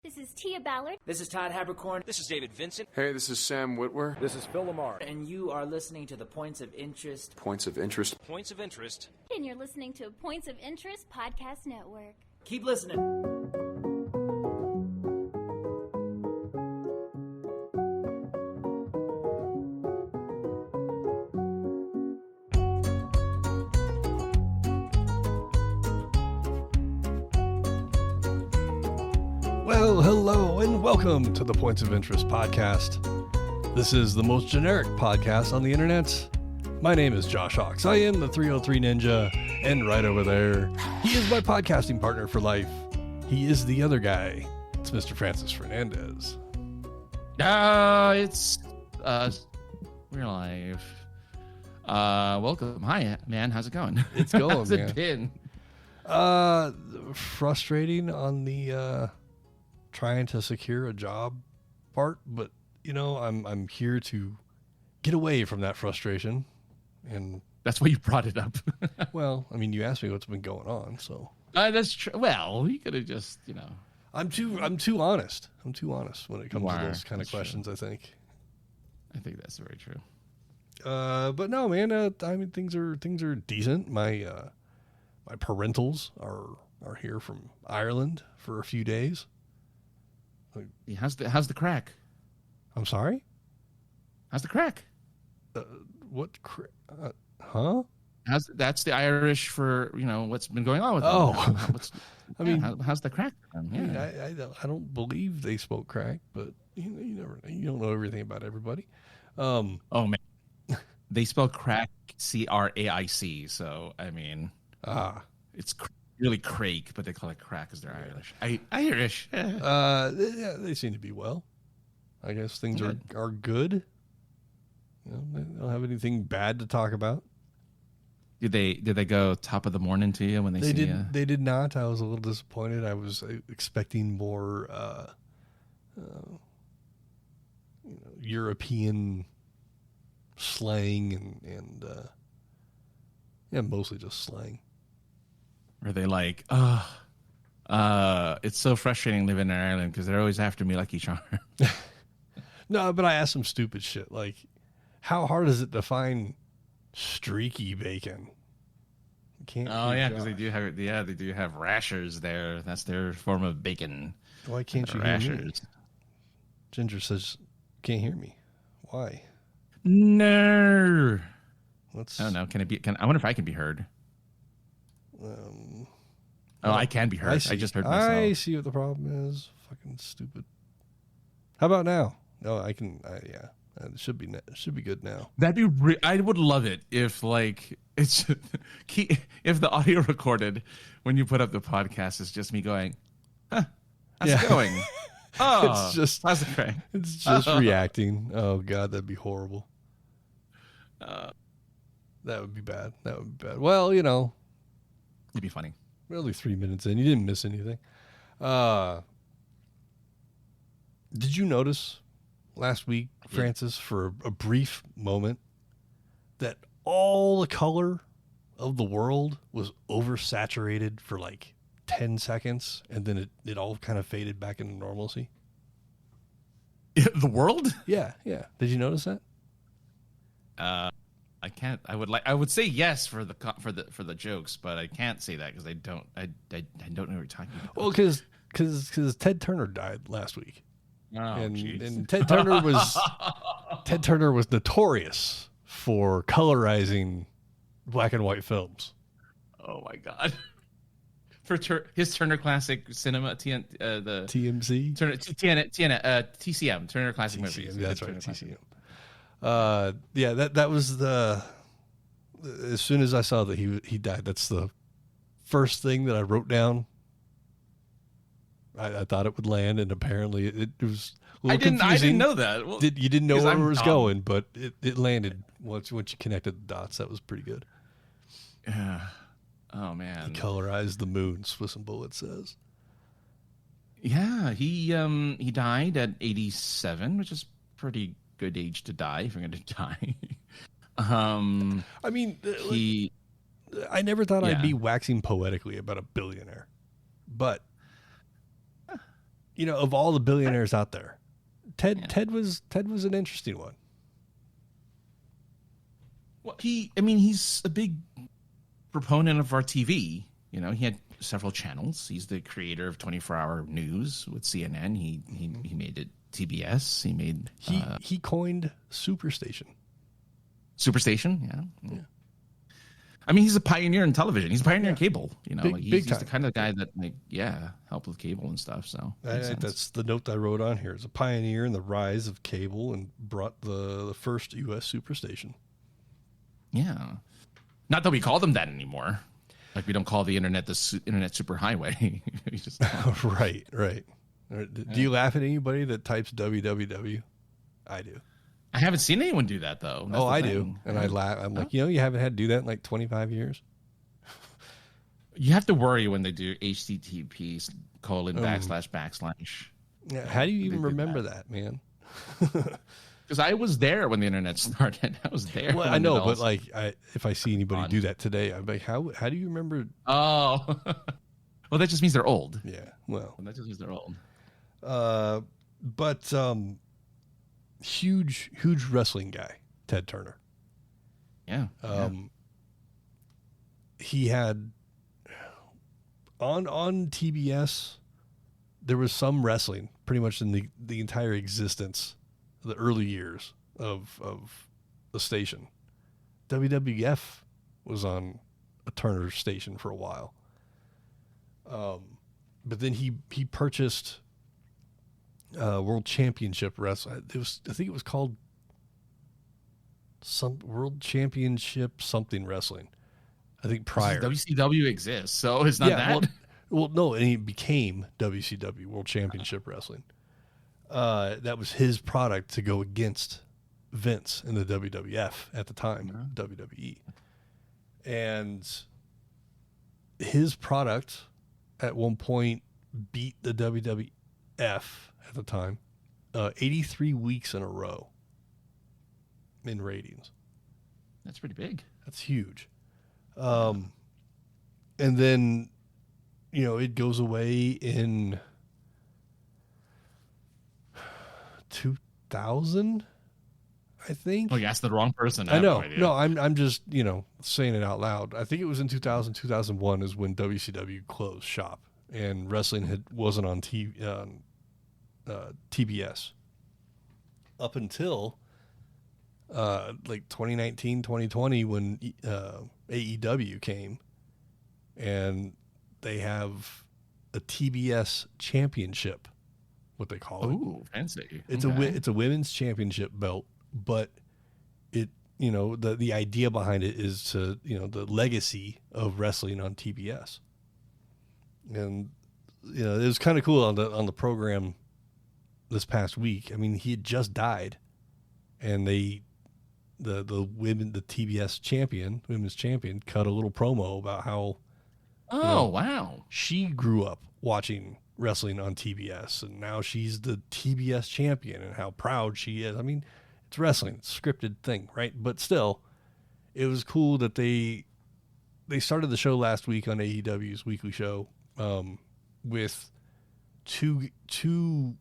This is Tia Ballard. This is Todd Habercorn. This is David Vincent. Hey, this is Sam Whitwer. This is Phil Lamar. And you are listening to the Points of Interest. Points of Interest. Points of Interest. And you're listening to Points of Interest Podcast Network. Keep listening. Well, hello and welcome to the Points of Interest podcast. This is the most generic podcast on the internet. My name is Josh Hawks. I am the 303 Ninja, and right over there, he is my podcasting partner for life. He is the other guy. It's Mr. Francis Fernandez. It's we're live. Welcome. Hi, man. How's it going? It's going, How's man. it been? Frustrating on the trying to secure a job part, but you know, I'm here to get away from that frustration, and That's why you brought it up. well, I mean, you asked me what's been going on, so That's true. Well, you could have just, I'm too honest. I'm too honest when it comes to those kind of That's questions. true. I think. I think that's very true. But no, man. I mean, things are decent. My parentals are here from Ireland for a few days. Yeah, how's the crack? I'm sorry. How's the crack? What? Huh? That's the Irish for what's been going on with them. Oh. I mean, how's the crack? I mean, I don't believe they smoke crack, but you never know. You don't know everything about everybody. Oh man, they spell crack CRAIC. So I mean, it's really Craig, but they call it crack because they're Irish. Irish. Yeah, they seem to be well. I guess things are good. You know, they don't have anything bad to talk about. Did they go top of the morning to you when they see you? They did not. I was a little disappointed. I was expecting more European slang and mostly just slang. Are they like, it's so frustrating living in Ireland because they're always after me Lucky Charm. No, but I asked some stupid shit like, how hard is it to find streaky bacon? Because they do have rashers there. That's their form of bacon. Why can't you hear me? Ginger says, can't hear me. Why? No. I don't know. I wonder if I can be heard. I can be heard. I just heard myself. I see what the problem is. Fucking stupid. How about now? No, I can. Yeah, it should be good now. That'd be. I would love it if if the audio recorded when you put up the podcast is just me going, how's it going? It's just how's it going? It's just reacting. Oh God, that'd be horrible. That would be bad. Well, it'd be funny. We're only 3 minutes in. You didn't miss anything. Did you notice last week, Francis, for a brief moment, that all the color of the world was oversaturated for like 10 seconds, and then it all kind of faded back into normalcy? The world? Yeah. Did you notice that? I can't. I would say yes for the jokes, but I can't say that because I don't know what you're talking about. Well, because Ted Turner died last week. Oh, and Ted Turner was notorious for colorizing black and white films. Oh my God! For his Turner Classic Cinema, the TMC, TCM, Turner Classic Movies. That's right, TCM. That was the. As soon as I saw that he died, that's the first thing that I wrote down. I thought it would land, and apparently it was a little confusing. I didn't know that. Well, you didn't know where it was dumb. going, but it landed once you connected the dots. That was pretty good. Yeah. Oh man. He colorized the moon. Swiss and Bullet says. Yeah, he died at 87, which is pretty good age to die if you're going to die. I mean, I never thought I'd be waxing poetically about a billionaire, but of all the billionaires out there, Ted was an interesting one. Well, he's a big proponent of our TV. He had several channels. He's the creator of 24-hour news with CNN. He made it TBS. He made he coined Superstation. Superstation, yeah. I mean, he's a pioneer in television. He's a pioneer in cable. He's the kind of guy that helped with cable and stuff. So that's the note I wrote on here. Is a pioneer in the rise of cable and brought the first U.S. Superstation. Yeah, not that we call them that anymore. Like we don't call the internet the internet superhighway. Right. Do you laugh at anybody that types www? I do. I haven't seen anyone do that though. That's I do, and I laugh. I'm like, you haven't had to do that in like 25 years. You have to worry when they do HTTP : // Yeah, how do you even remember that, man? Because I was there when the internet started. I was there. Well, I know, but like, if I see anybody do that today, I'm like, how do you remember? Oh, well, that just means they're old. Yeah, well, that just means they're old. But huge wrestling guy, Ted Turner. Yeah. He had on TBS. There was some wrestling pretty much in the entire existence, the early years of the station. WWF was on a Turner station for a while. But then he purchased World Championship Wrestling. I think it was called some World Championship something wrestling. I think prior WCW exists, so it's not that. Well, no, and he became WCW World Championship Wrestling. That was his product to go against Vince in the WWF at the time, WWE. And his product at one point beat the WWF at the time 83 weeks in a row in ratings. That's pretty big. That's huge. And then, it goes away in 2000, I think. Oh, you asked the wrong person. I know. No, I'm just, saying it out loud. I think it was in 2000, 2001 is when WCW closed shop and wrestling wasn't on TBS up until like 2019, 2020 when AEW came, and they have a TBS championship, what they call it. Ooh, fancy. It's a women's championship belt, but it, the idea behind it is to, the legacy of wrestling on TBS. And, it was kind of cool on the program this past week. I mean, he had just died, and the TBS champion, women's champion, cut a little promo about how, wow, she grew up watching wrestling on TBS, and now she's the TBS champion, and how proud she is. I mean, it's wrestling, it's a scripted thing, right? But still, it was cool that they started the show last week on AEW's weekly show with two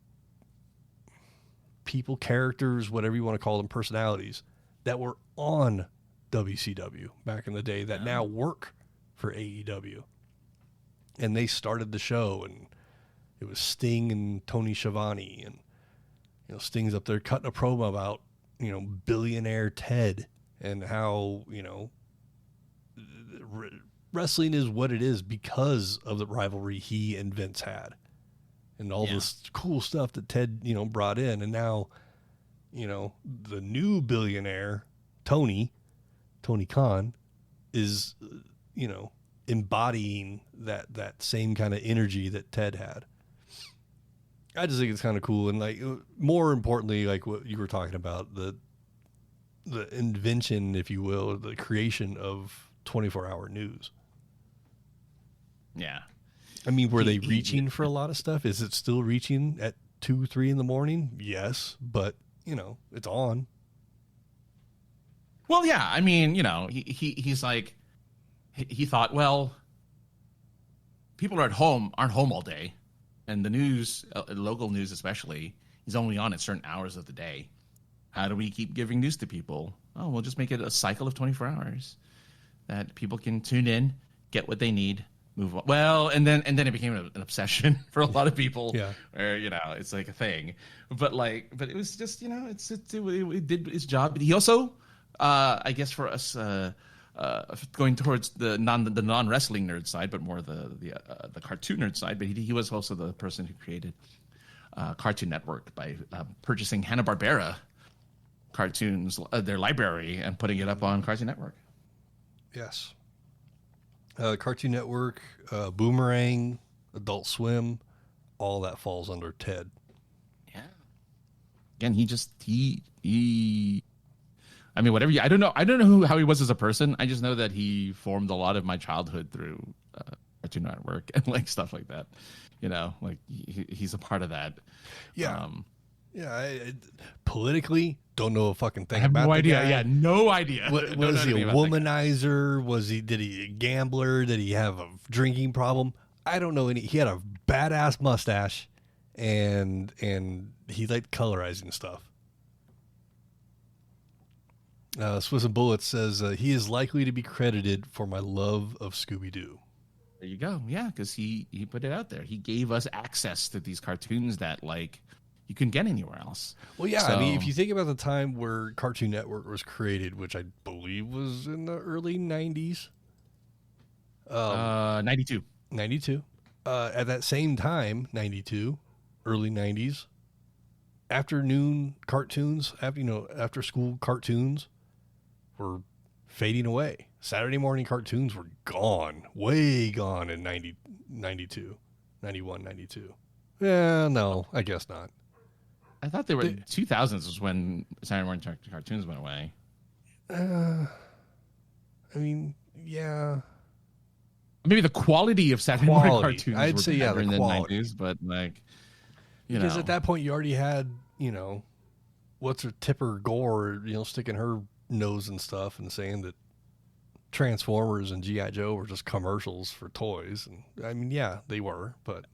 people, characters, whatever you want to call them, personalities that were on WCW back in the day that now work for AEW. And they started the show, and it was Sting and Tony Schiavone, and Sting's up there cutting a promo about billionaire Ted and how wrestling is what it is because of the rivalry he and Vince had, and all this cool stuff that Ted brought in. And now the new billionaire Tony Khan is embodying that same kind of energy that Ted had. I just think it's kind of cool. And like, more importantly, like what you were talking about, the invention, if you will, the creation of 24-hour news. Yeah. I mean, were they reaching for a lot of stuff? Is it still reaching at 2, 3 in the morning? Yes, but it's on. Well, yeah. I mean, he's like, he thought, well, people aren't home all day. and the news, local news especially, is only on at certain hours of the day. How do we keep giving news to people? Oh, we'll just make it a cycle of 24 hours that people can tune in, get what they need, move on. Well, and then it became an obsession for a lot of people. Yeah. Where, it's like a thing. But it was just, it did its job. He also, I guess for us, going towards the non wrestling nerd side, but more the cartoon nerd side. But he was also the person who created Cartoon Network by purchasing Hanna-Barbera cartoons, their library, and putting it up on Cartoon Network. Yes. Cartoon Network, Boomerang, Adult Swim, all that falls under Ted. Yeah. Again, I mean, whatever. I don't know how he was as a person. I just know that he formed a lot of my childhood through Cartoon Network and like stuff like that. He's a part of that. Yeah. I politically don't know a fucking thing. I have about no the idea. guy. Yeah, no idea. Was he a womanizer? Did he a gambler? Did he have a drinking problem? I don't know any. He had a badass mustache, and he liked colorizing stuff. Swiss and Bullets says he is likely to be credited for my love of Scooby-Doo. There you go. Yeah, because he put it out there. He gave us access to these cartoons that you couldn't get anywhere else. Well, yeah. So, I mean, if you think about the time where Cartoon Network was created, which I believe was in the early 90s. 92. 92. At that same time, 92, early 90s, afternoon cartoons, after school cartoons were fading away. Saturday morning cartoons were gone, way gone in 92, 91, 92. Yeah, no, I guess not. I thought 2000s was when Saturday morning cartoons went away. I mean, yeah. Maybe the quality of Saturday morning cartoons I'd say, better in the quality. 90s, but because at that point you already had, what's her Tipper Gore, sticking her nose and stuff and saying that Transformers and G.I. Joe were just commercials for toys. And I mean, yeah, they were, but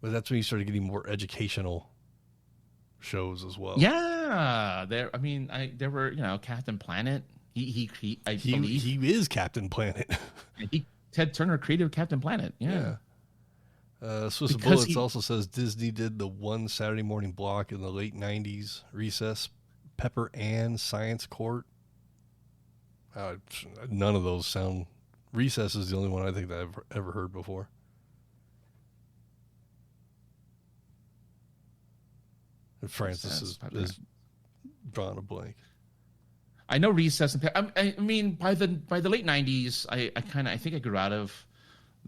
that's when you started getting more educational shows as well. Yeah, there were, Captain Planet. He is Captain Planet. Ted Turner created Captain Planet. Yeah. Swiss of Bullets also says Disney did the one Saturday morning block in the late 90s. Recess, Pepper Ann, Science Court. None of those sound... Recess is the only one I think that I've ever heard before. And Francis is drawing a blank. I know Recess. I mean, by the late 90s, I think I grew out of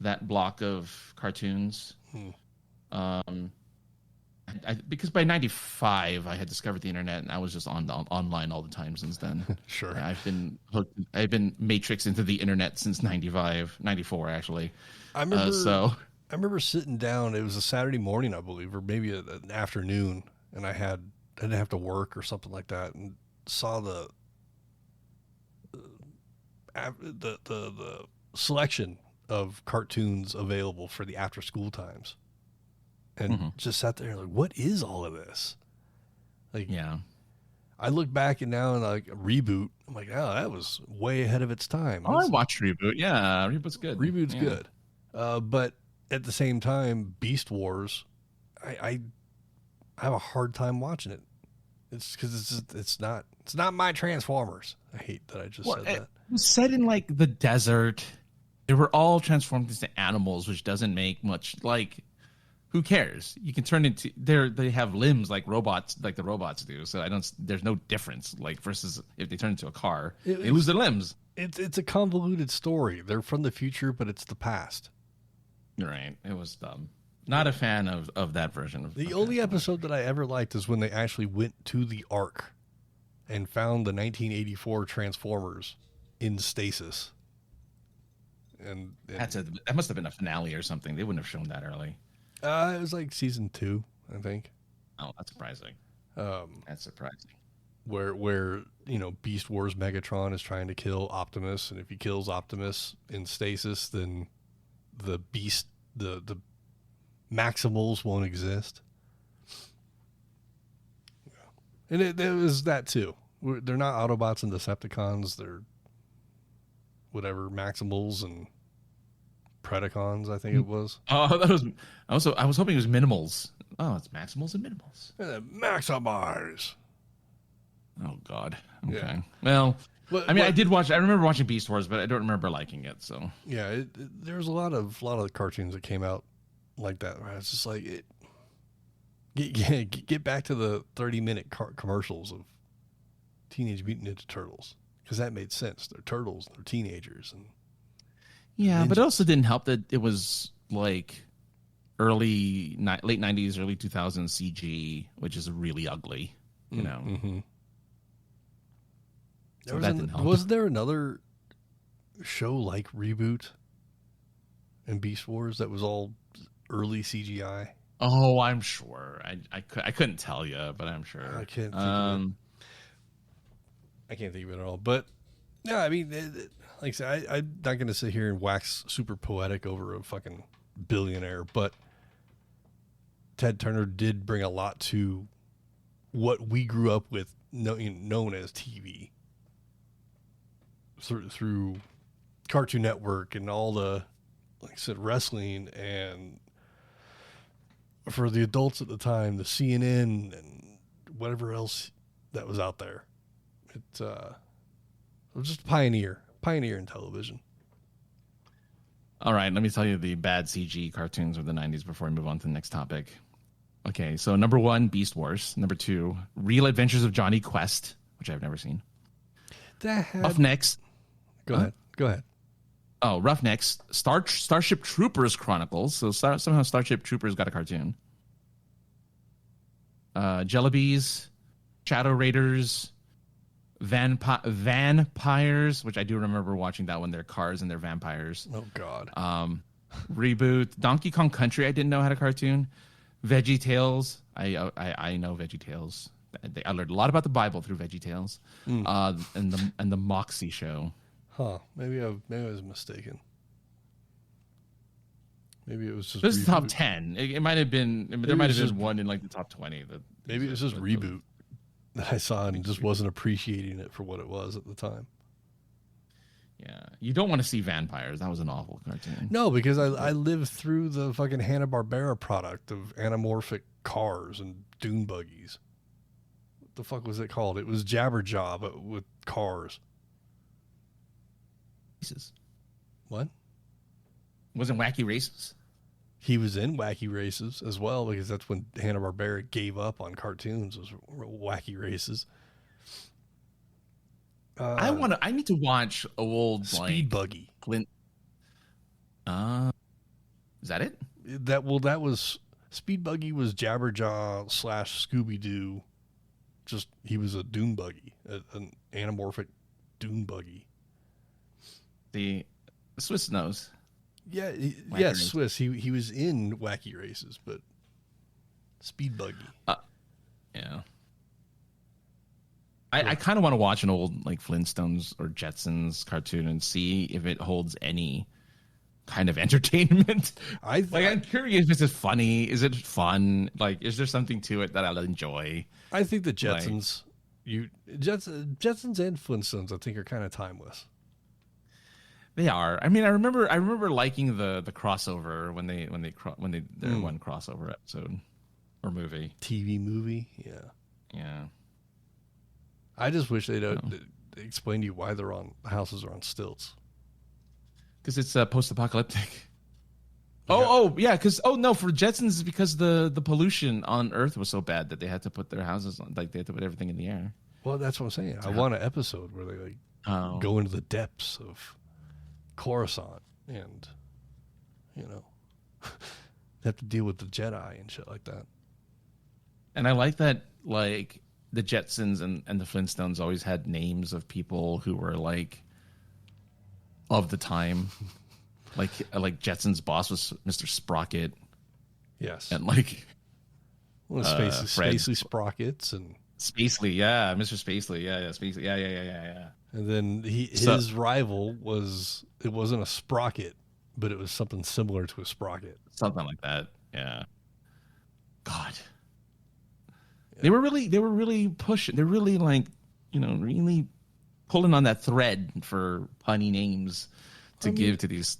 that block of cartoons. Because by 95, I had discovered the internet, and I was just online all the time since then. Sure. I've been matrixed into the internet since 94 actually. I remember sitting down. It was a Saturday morning, I believe, or maybe an afternoon, and I didn't have to work or something like that, and saw the selection of cartoons available for the after school times, and just sat there like, what is all of this? I look back and now and Reboot, I'm like, oh, that was way ahead of its time. I watched Reboot. Yeah, Reboot's good. Reboot's good. But at the same time, Beast Wars, I have a hard time watching it. It's because it's not my Transformers. I hate that I just said that. It was set in the desert. They were all transformed into animals, which doesn't make much who cares? You can turn into they have limbs like robots, like the robots do. So there's no difference versus if they turn into a car, they lose their limbs. It's a convoluted story. They're from the future, but it's the past. You're right. It was dumb. Not a fan of that version of the only episode that I ever liked is when they actually went to the Ark and found the 1984 Transformers in stasis. And that must have been a finale or something. They wouldn't have shown that early. It was season 2, I think. Oh, that's surprising. That's surprising. Where Beast Wars Megatron is trying to kill Optimus, and if he kills Optimus in stasis, then the Beast, the Maximals won't exist. And it was that too. They're not Autobots and Decepticons. They're whatever, Maximals and Predacons, I think it was. Oh, that was I was hoping it was Minimals. Oh, it's Maximals and Minimals. Maximars. Oh God. Okay. Yeah. Well, But, I mean, I remember watching Beast Wars, but I don't remember liking it. So yeah, there's a lot of the cartoons that came out like that. Right? It's just like get back to the 30-minute commercials of Teenage Mutant Ninja Turtles, because that made sense. They're turtles, they're teenagers, and yeah, ninjas. but it also didn't help that it was like late 90s, early 2000s CG, which is really ugly. You know. Mm-hmm. So that didn't help. Was there another show like Reboot and Beast Wars that was all early CGI? Oh, I'm sure. I couldn't tell you, but I'm sure. I can't think of it. I can't think of it at all. But yeah, I mean, like I said, I'm not going to sit here and wax super poetic over a fucking billionaire, but Ted Turner did bring a lot to what we grew up with, known as TV. Through Cartoon Network and all the, like I said, wrestling, and for the adults at the time, the CNN and whatever else that was out there. It was just a pioneer in television. All right, let me tell you the bad CG cartoons of the 90s before we move on to the next topic. Okay, so number 1, Beast Wars. Number 2, Real Adventures of Johnny Quest, which I've never seen. Roughnecks. Go ahead. Oh, Roughnecks. Starship Troopers Chronicles. So somehow Starship Troopers got a cartoon. Jellybees, Shadow Raiders, Vampires, which I do remember watching that one. They're cars and they're vampires. Oh, God. Reboot. Donkey Kong Country, I didn't know had a cartoon. Veggie Tales. I know Veggie Tales. I learned a lot about the Bible through Veggie Tales. And the Moxie Show. Huh. Maybe I was mistaken. Maybe it was just this is top 10. It might have been. There might have been one in like the top 20. Maybe it was just Reboot that I saw and just wasn't appreciating it for what it was at the time. Yeah, you don't want to see vampires. That was an awful cartoon. No, because I lived through the fucking Hanna-Barbera product of anamorphic cars and dune buggies. What the fuck was it called? It was Jabberjaw, but with cars. What? Wasn't Wacky Races? He was in Wacky Races as well, because that's when Hanna-Barbera gave up on cartoons, was Wacky Races. I need to watch old Speed Buggy. Clint. Is that it? That was Speed Buggy was Jabberjaw / Scooby-Doo. Just he was a dune buggy, an anamorphic dune buggy. The Swiss knows. Yeah, Race. Swiss. He was in Wacky Races, but Speed Buggy. Yeah. I kind of want to watch an old like Flintstones or Jetsons cartoon and see if it holds any kind of entertainment. I'm curious if this is funny. Is it fun? Like, is there something to it that I'll enjoy? I think the Jetsons, Jetsons and Flintstones, I think are kind of timeless. They are. I mean, I remember liking the crossover when they their one crossover episode or movie. TV movie, yeah. Yeah. I just wish they'd explain to you why houses are on stilts. Because it's post-apocalyptic. Oh yeah. Because for Jetsons it's because the pollution on Earth was so bad that they had to put their houses on, like they had to put everything in the air. Well, that's what I'm saying. I want an episode where they go into the depths of Coruscant and they have to deal with the Jedi and shit like that. And I like that, like, the Jetsons and the Flintstones always had names of people who were like of the time. like Jetson's boss was Mr. Sprocket. Yes. And like Spacely Sprockets and Spacely, yeah, Mr. Spacely, yeah, Spacely, yeah. And then his rival wasn't a Sprocket, but it was something similar to a Sprocket. Something like that. Yeah. God. Yeah. They were really pushing. They're really like, really pulling on that thread for punny names to give to these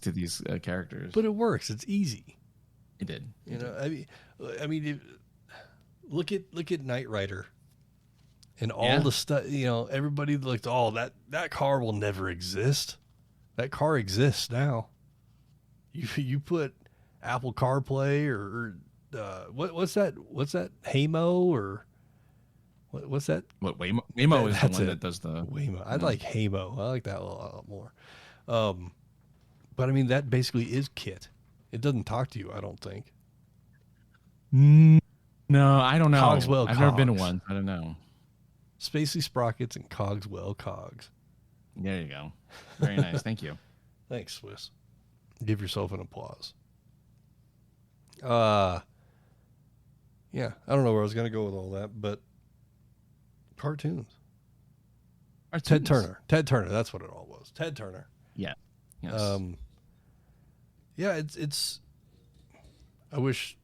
characters. But it works. It's easy. It did. Look at Knight Rider and all the stuff. Everybody looked. Oh, that car will never exist. That car exists now. You put Apple CarPlay or what's that? What's that? Haymo or what's that? What Waymo? Waymo is the one that does the Waymo. I like Haymo. I like that a lot more. But I mean that basically is Kit. It doesn't talk to you. I don't think. No, I don't know. Cogswell I've never been to one. I don't know. Spacey Sprockets and Cogswell Cogs. There you go. Very nice. Thank you. Thanks, Swiss. Give yourself an applause. Yeah, I don't know where I was going to go with all that, but cartoons. Ted Turner. That's what it all was. Ted Turner. Yeah. Yes. Yeah, it's. I wish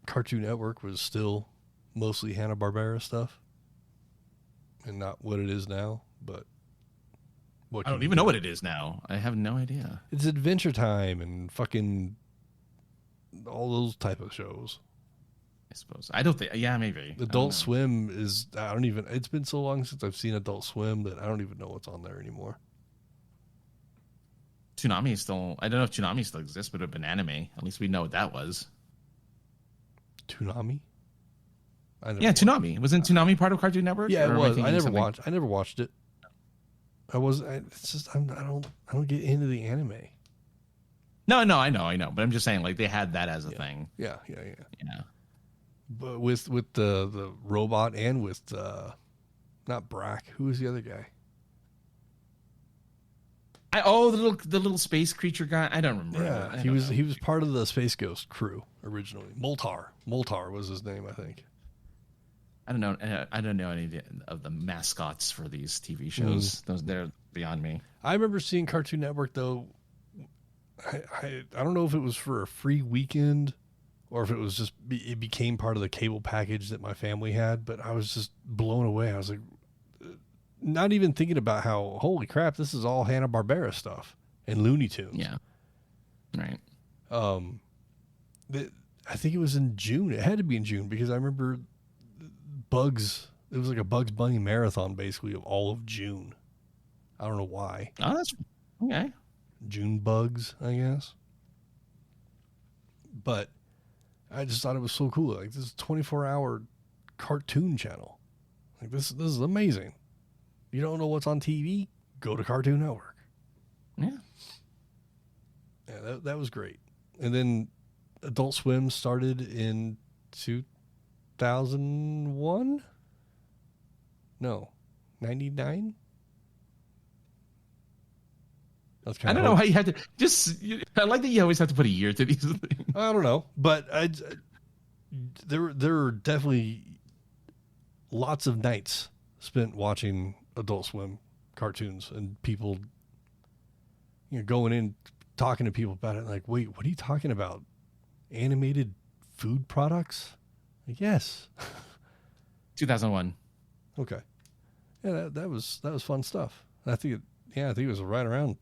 Cartoon Network was still mostly Hanna-Barbera stuff, and not what it is now. But I don't even know what it is now. I have no idea. It's Adventure Time and fucking all those type of shows. I suppose. I don't think. Yeah, maybe. Adult Swim is. I don't even. It's been so long since I've seen Adult Swim that I don't even know what's on there anymore. Toonami is still. I don't know if Toonami still exists, but it would have been anime. At least we know what that was. Toonami. Toonami. Wasn't Toonami part of Cartoon Network? Yeah, it was. I never watched it. It's just I don't get into the anime. No, I know. But I'm just saying, like they had that as a thing. Yeah. But with the robot and with not Brack. Who was the other guy? The little space creature guy. I don't remember. Yeah, he was part of the Space Ghost crew originally. Moltar was his name, I think. I don't know. I don't know any of the mascots for these TV shows. They're beyond me. I remember seeing Cartoon Network though. I don't know if it was for a free weekend or if it was just it became part of the cable package that my family had. But I was just blown away. I was like, not even thinking about how holy crap, this is all Hanna-Barbera stuff and Looney Tunes. Yeah, right. I think it was in June. It had to be in June because I remember Bugs. It was like a Bugs Bunny marathon, basically, of all of June. I don't know why. Oh, that's okay. June bugs, I guess. But I just thought it was so cool. Like, this is a 24-hour cartoon channel. Like, this is amazing. You don't know what's on TV? Go to Cartoon Network. Yeah. Yeah, that was great. And then Adult Swim started in 2001? No, 99? I don't know how you had to I like that you always have to put a year to these things. I don't know, but there were definitely lots of nights spent watching Adult Swim cartoons and people, going in talking to people about it. Like, wait, what are you talking about? Animated food products? Like, yes. 2001. Okay. Yeah, that was fun stuff. I think it was right around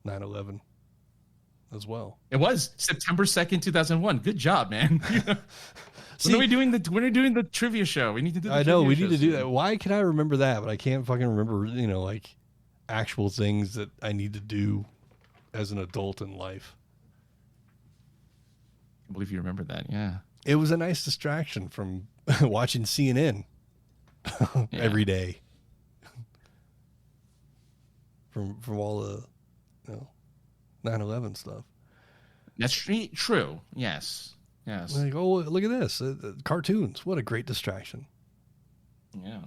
9/11 as well. It was September 2nd, 2001. Good job, man. When are we doing the trivia show? We need to do the I know, we need to do that. Why can I remember that, but I can't fucking remember, like actual things that I need to do as an adult in life. I believe you remember that, yeah. It was a nice distraction from watching CNN every day. From all the 9/11 stuff. That's true. Yes. Like, oh, look at this. Cartoons. What a great distraction. Yeah.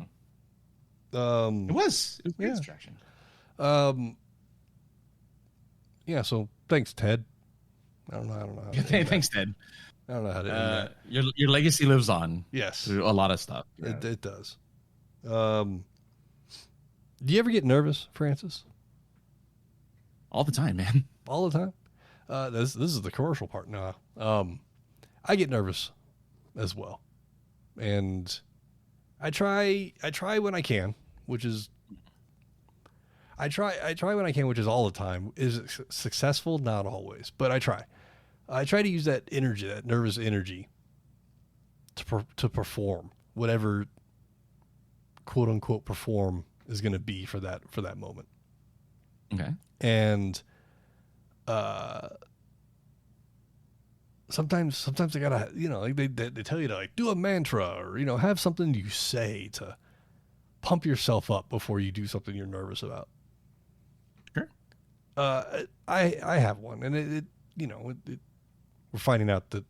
It was a great distraction. Yeah, so thanks, Ted. I don't know how to Thanks, Ted. I don't know how to your legacy lives on. Yes. Through a lot of stuff. It does. Do you ever get nervous, Francis? All the time, man. All the time? This is the commercial part now. I get nervous as well, and I try when I can, which is I try when I can, which is all the time. Is it successful? Not always, but I try. I try to use that energy, that nervous energy, to perform whatever quote unquote perform is going to be for that moment. Okay. And sometimes I gotta, like they tell you to like do a mantra or have something you say to pump yourself up before you do something you're nervous about. Sure. I have one, and we're finding out that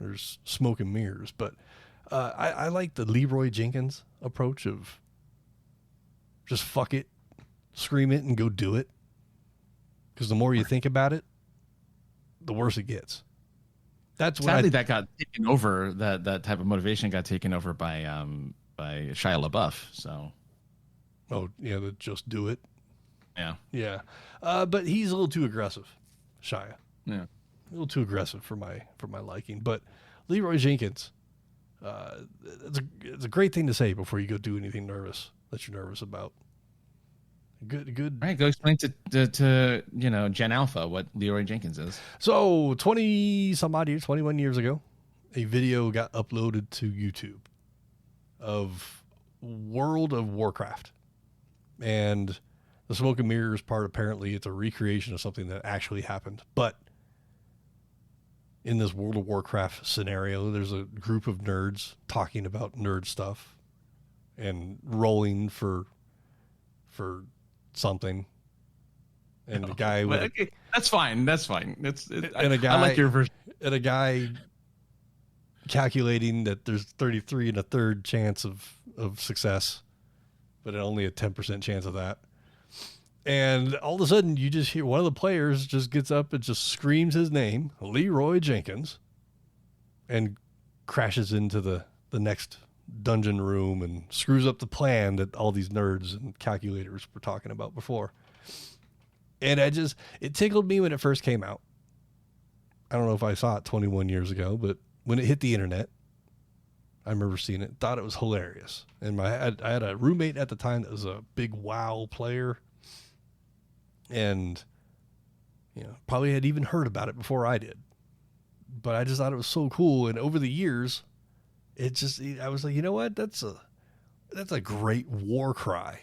there's smoke and mirrors, but I like the Leroy Jenkins approach of just fuck it, scream it, and go do it. Because the more you think about it, the worse it gets. That's what sadly that got taken over. That type of motivation got taken over by Shia LaBeouf. So, just do it. Yeah. But he's a little too aggressive, Shia. Yeah, a little too aggressive for my liking. But Leroy Jenkins, it's a great thing to say before you go do anything that you're nervous about. Good. Right, go explain to Gen Alpha what Leroy Jenkins is. So 21 years ago, a video got uploaded to YouTube of World of Warcraft, and the smoke and mirrors part, apparently it's a recreation of something that actually happened. But in this World of Warcraft scenario, there's a group of nerds talking about nerd stuff and rolling for something, and the guy okay, that's fine. I like your version. And a guy calculating that there's 33 and a third chance of success, but only a 10% chance of that. And all of a sudden, you just hear one of the players just gets up and just screams his name, Leroy Jenkins, and crashes into the next dungeon room and screws up the plan that all these nerds and calculators were talking about before. And it tickled me when it first came out. I don't know if I saw it 21 years ago, but when it hit the internet, I remember seeing it, thought it was hilarious. And I had a roommate at the time that was a big WoW player, and probably had even heard about it before I did. But I just thought it was so cool. And over the years, I was like, you know what? That's a great war cry,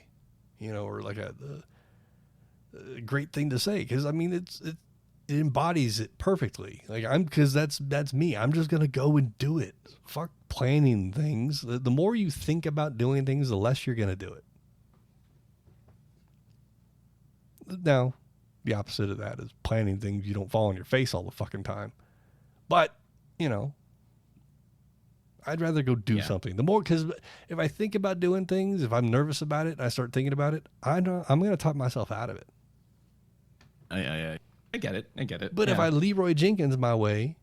or like a great thing to say. Cause I mean, it embodies it perfectly. Like cause that's me. I'm just going to go and do it. Fuck planning things. The more you think about doing things, the less you're going to do it. Now, the opposite of that is planning things you don't fall on your face all the fucking time. But, I'd rather go do something. The more, because if I think about doing things, if I'm nervous about it and I start thinking about it, I'm going to talk myself out of it. I get it. But if I Leroy Jenkins my way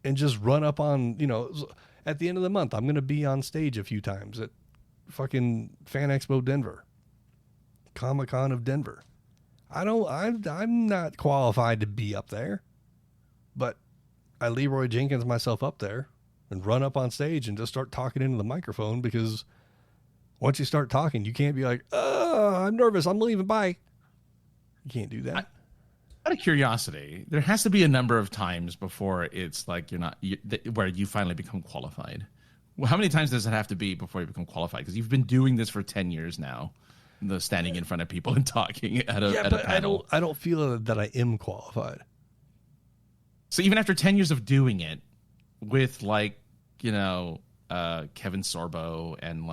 and just run up on, at the end of the month, I'm going to be on stage a few times at fucking Fan Expo Denver, Comic-Con of Denver. I'm not qualified to be up there, but I Leroy Jenkins myself up there and run up on stage and just start talking into the microphone, because once you start talking, you can't be like, I'm nervous, I'm leaving, bye. You can't do that. Out of curiosity, there has to be a number of times before it's like where you finally become qualified. Well, how many times does it have to be before you become qualified? Because you've been doing this for 10 years now, standing in front of people and talking at a panel. I don't feel that I am qualified. So even after 10 years of doing it with Kevin Sorbo and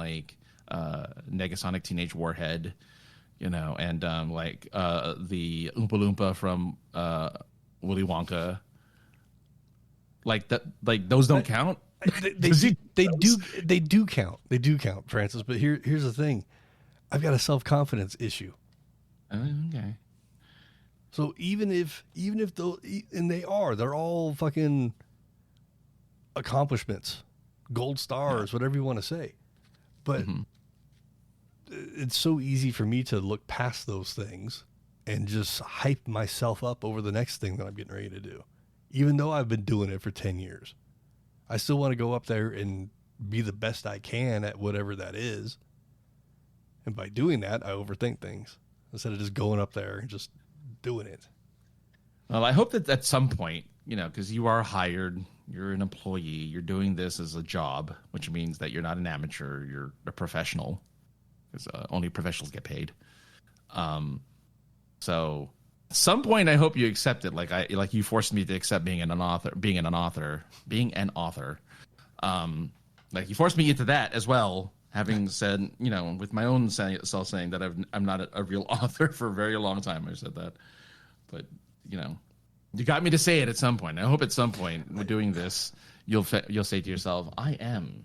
Negasonic Teenage Warhead, and the Oompa Loompa from Willy Wonka, those don't count. They do count, Francis. But here's the thing, I've got a self-confidence issue. Okay. So even if those, and they're all fucking accomplishments, gold stars, whatever you want to say, but it's so easy for me to look past those things and just hype myself up over the next thing that I'm getting ready to do. Even though I've been doing it for 10 years, I still want to go up there and be the best I can at whatever that is. And by doing that, I overthink things instead of just going up there and just doing it. Well, I hope that at some point, because you are hired, you're an employee, you're doing this as a job, which means that you're not an amateur, you're a professional, because only professionals get paid. So at some point, I hope you accept it. Like you forced me to accept being an author. Like you forced me into that as well. Having said, with my own self saying that I'm not a real author for a very long time. I said that, but you got me to say it at some point. I hope at some point we're doing this, you'll say to yourself, I am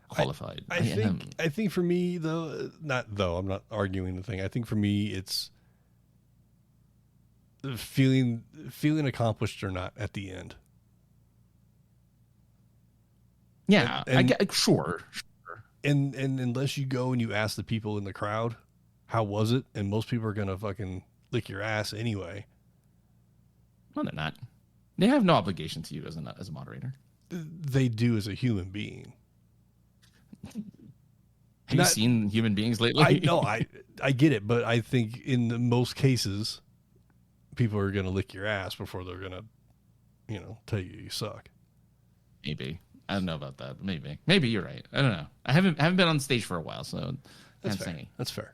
qualified. I think for me though, I'm not arguing the thing. I think for me, it's feeling accomplished or not at the end. Yeah, sure. And unless you go and you ask the people in the crowd, how was it? And most people are going to fucking lick your ass anyway. No, they're not. They have no obligation to you as a moderator. They do as a human being. Have you seen human beings lately? I get it, but I think in most cases, people are going to lick your ass before they're going to, tell you suck. Maybe. I don't know about that. Maybe you're right. I don't know. I haven't been on stage for a while, so that's fair. That's fair.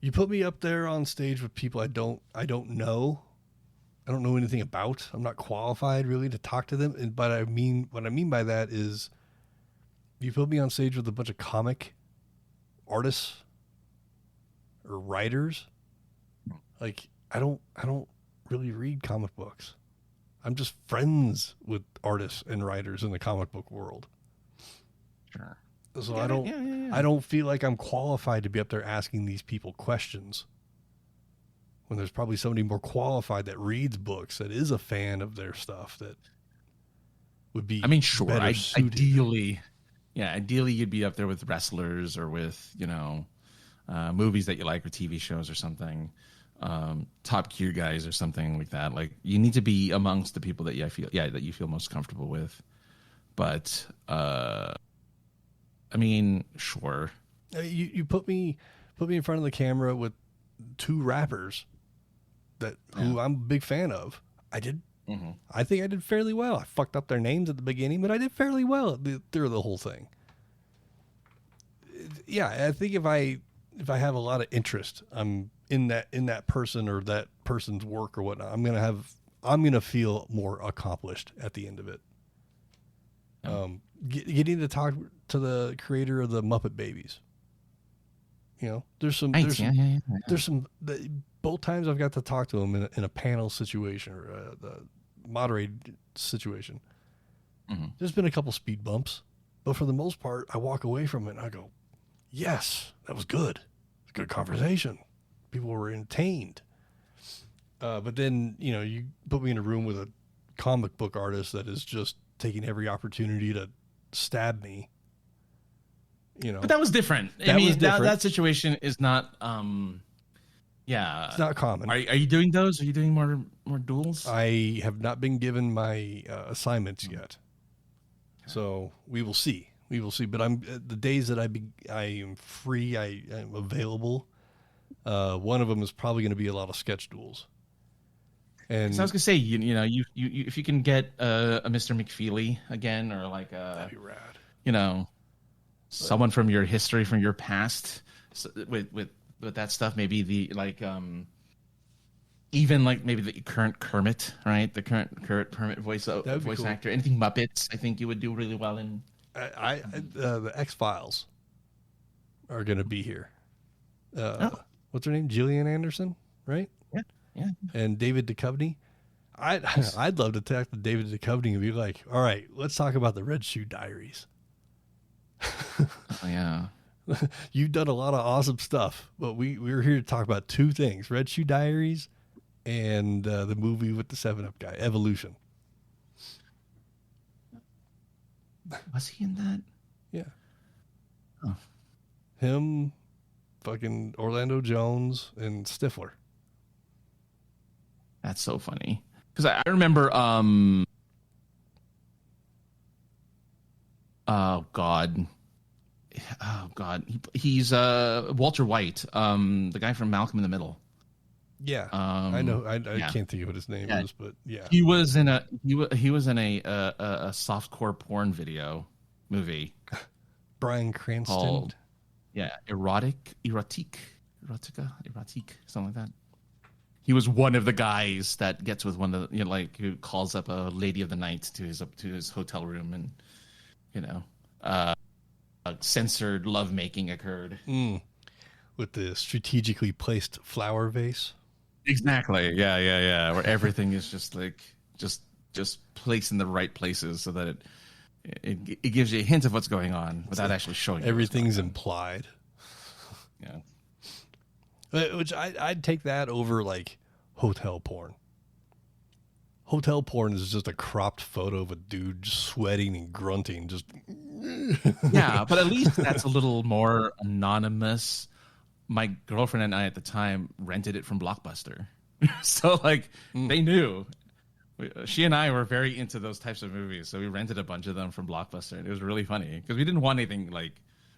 You put me up there on stage with people I don't know. I don't know anything about. I'm not qualified really to talk to them. But what I mean by that is, you put me on stage with a bunch of comic artists or writers. Like I don't really read comic books. I'm just friends with artists and writers in the comic book world. Sure. So I don't feel like I'm qualified to be up there asking these people questions when there's probably somebody more qualified that reads books, that is a fan of their stuff, that would be. I mean, sure. Ideally you'd be up there with wrestlers or with, movies that you like or TV shows or something. Top Gear guys or something like that. Like you need to be amongst the people that you feel most comfortable with. But I mean, sure. You put me in front of the camera with two rappers who I'm a big fan of. I did. Mm-hmm. I think I did fairly well. I fucked up their names at the beginning, but I did fairly well through the whole thing. Yeah, I think if I have a lot of interest, I'm in that person or that person's work or whatnot, I'm gonna feel more accomplished at the end of it. Getting to talk to the creator of the Muppet Babies. There's some both times I've got to talk to him in a panel situation or the moderated situation. Mm-hmm. There's been a couple speed bumps, but for the most part, I walk away from it and I go, yes, that was good. It's a good conversation. People were entertained. But then, you put me in a room with a comic book artist that is just taking every opportunity to stab me. But that was different. That situation is not, it's not common. Are you doing those? Are you doing more duels? I have not been given my assignments yet. So we will see. But the days that I am free, I am available. One of them is probably going to be a lot of sketch duels. And so I was going to say, you if you can get a Mr. McFeely again, or like that'd be rad. Someone from your history, from your past, with that stuff. Maybe even like maybe the current Kermit, right? The current Kermit voice cool. Actor. Anything Muppets, I think you would do really well in. The X-Files are going to be here. What's her name? Gillian Anderson, right? Yeah. And David Duchovny. I'd love to talk to David Duchovny and be like, all right, let's talk about the Red Shoe Diaries. Oh, yeah. You've done a lot of awesome stuff, but we're here to talk about two things: Red Shoe Diaries and the movie with the 7-Up guy, Evolution. Was he in that? Yeah. Oh. Him, fucking Orlando Jones and Stifler. That's so funny. Because I remember, oh God, he's Walter White, the guy from Malcolm in the Middle. Yeah, I know. I can't think of what his name is, but yeah, he was in a softcore porn video movie. Bryan Cranston. Called, erotica, something like that. He was one of the guys that gets with one of the, who calls up a lady of the night to his hotel room, and censored lovemaking occurred with the strategically placed flower vase. Exactly. Yeah. Where everything is just placed in the right places so that it gives you a hint of what's going on without actually showing you. Everything's implied. Yeah. Which I'd take that over like hotel porn. Hotel porn is just a cropped photo of a dude sweating and grunting. Just yeah, but at least that's a little more anonymous. My girlfriend and I at the time rented it from Blockbuster. So they knew. She and I were very into those types of movies, so we rented a bunch of them from Blockbuster, and it was really funny because we didn't want anything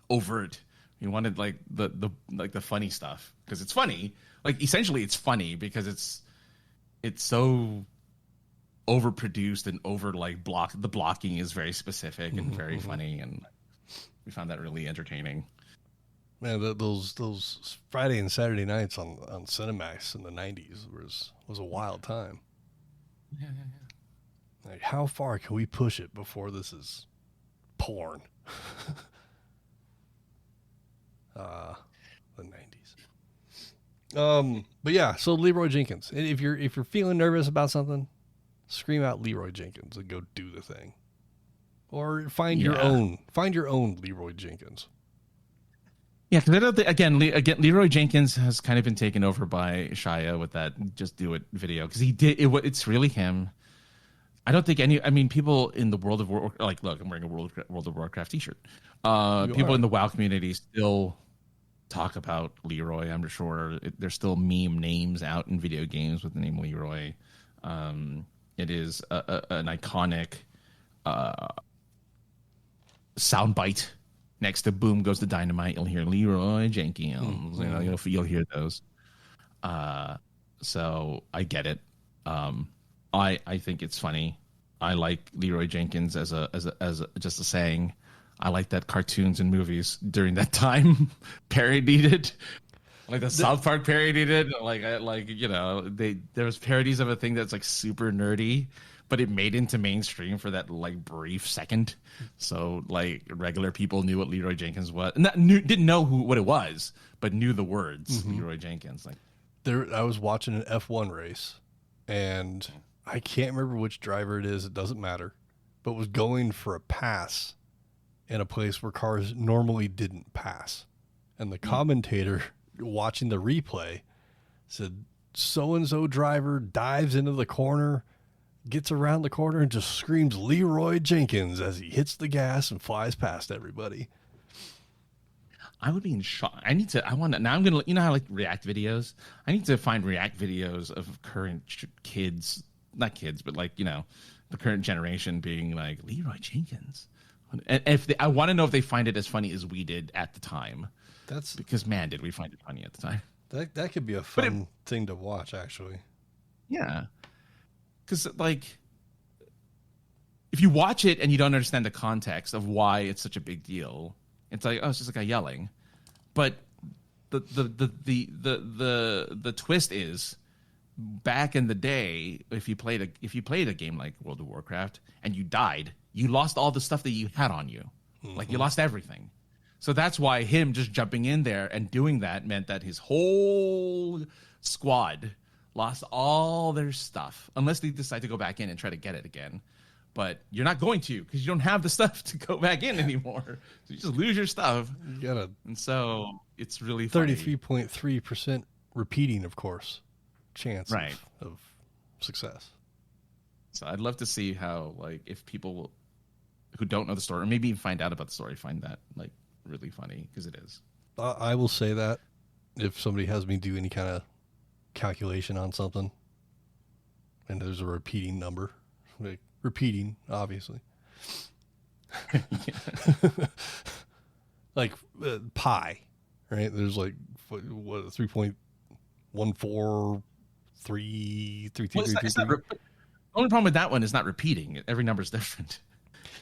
overt. We wanted the funny stuff because it's funny. Essentially, it's funny because it's so overproduced and the blocking is very specific and very funny, and we found that really entertaining. Man, those Friday and Saturday nights on Cinemax in the 90s was a wild time. Yeah. Like, how far can we push it before this is porn? The 90s. But yeah, so Leroy Jenkins. If you're feeling nervous about something, scream out Leroy Jenkins and go do the thing. Or find your own Leroy Jenkins. Yeah, because I don't think, again, Leroy Jenkins has kind of been taken over by Shia with that "just do it" video because he did it. It's really him. I don't think people in the world of look, I'm wearing a World of Warcraft T-shirt. People in the WoW community still talk about Leroy. I'm sure there's still meme names out in video games with the name Leroy. It is an iconic soundbite. Next to "Boom Goes the Dynamite," you'll hear Leroy Jenkins. You'll hear those. So I get it. I think it's funny. I like Leroy Jenkins as just a saying. I like that cartoons and movies during that time parodied it. Like the South Park parodied it. There was parodies of a thing that's super nerdy, but it made into mainstream for that brief second. So regular people knew what Leroy Jenkins was, and didn't know what it was, but knew the words Leroy Jenkins. I was watching an F1 race, and I can't remember which driver it is. It doesn't matter, but was going for a pass in a place where cars normally didn't pass, and the commentator watching the replay said, "So-and-so driver dives into the corner, gets around the corner, and just screams Leroy Jenkins as he hits the gas and flies past everybody." I would be in shock. I'm going to, how I like react videos? I need to find react videos of current kids, not kids, but the current generation being Leroy Jenkins. And I want to know if they find it as funny as we did at the time. That's because, man, did we find it funny at the time. That could be a fun thing to watch, actually. Yeah. Because, if you watch it and you don't understand the context of why it's such a big deal, it's it's just a guy yelling. But the twist is, back in the day, if you played a game like World of Warcraft and you died, you lost all the stuff that you had on you. You lost everything. So that's why him just jumping in there and doing that meant that his whole squad lost all their stuff, unless they decide to go back in and try to get it again. But you're not going to, because you don't have the stuff to go back in anymore. So you just lose your stuff. And so it's really funny. 33.3% repeating, of course, chance of success. So I'd love to see how, if people who don't know the story, or maybe even find out about the story, find that really funny, because it is. I will say that if somebody has me do any kind of calculation on something and there's a repeating number, like repeating, obviously. Like pi, right? There's like what 3.1433333. The only problem with that one is not repeating. Every number is different.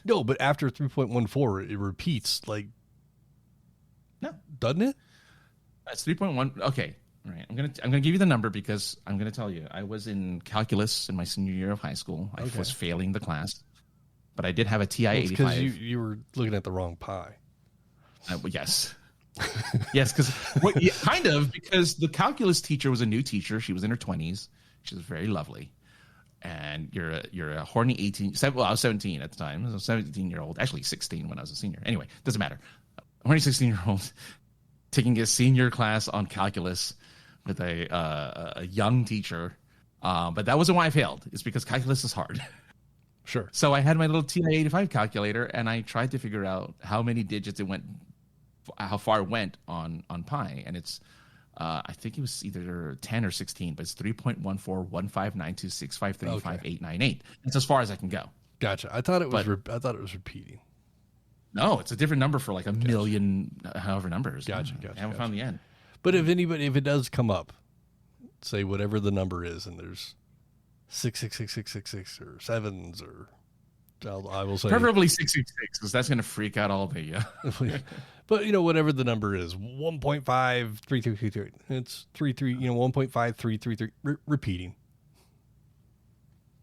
No, but after 3.14, it repeats, like, no, doesn't it? That's 3.1. Okay, all right. I'm gonna give you the number because I'm gonna tell you. I was in calculus in my senior year of high school. I was failing the class, but I did have a TI 85. Because you were looking at the wrong pi. Yes. Yes, because kind of because the calculus teacher was a new teacher. She was in her 20s. She was very lovely. And you're a horny 18. Well, I was 17 at the time. I was a 17-year-old, actually 16 when I was a senior. Anyway, doesn't matter. A horny 16-year-old taking a senior class on calculus with a young teacher. But that wasn't why I failed. It's because calculus is hard. Sure. So I had my little TI 85 calculator, and I tried to figure out how many digits it went, how far it went on pi, and it's I think it was either 10 or 16, but it's 3.14159265358898. That's as far as I can go. Gotcha. I thought it was repeating. No, it's a different number for like a million, however numbers. Gotcha. I haven't found the end. But if it does come up, say whatever the number is, and there's 66666 or sevens, or I will say preferably 666, because that's going to freak out all the. But whatever the number is, 1.53333. It's 33. 1.5333. Repeating.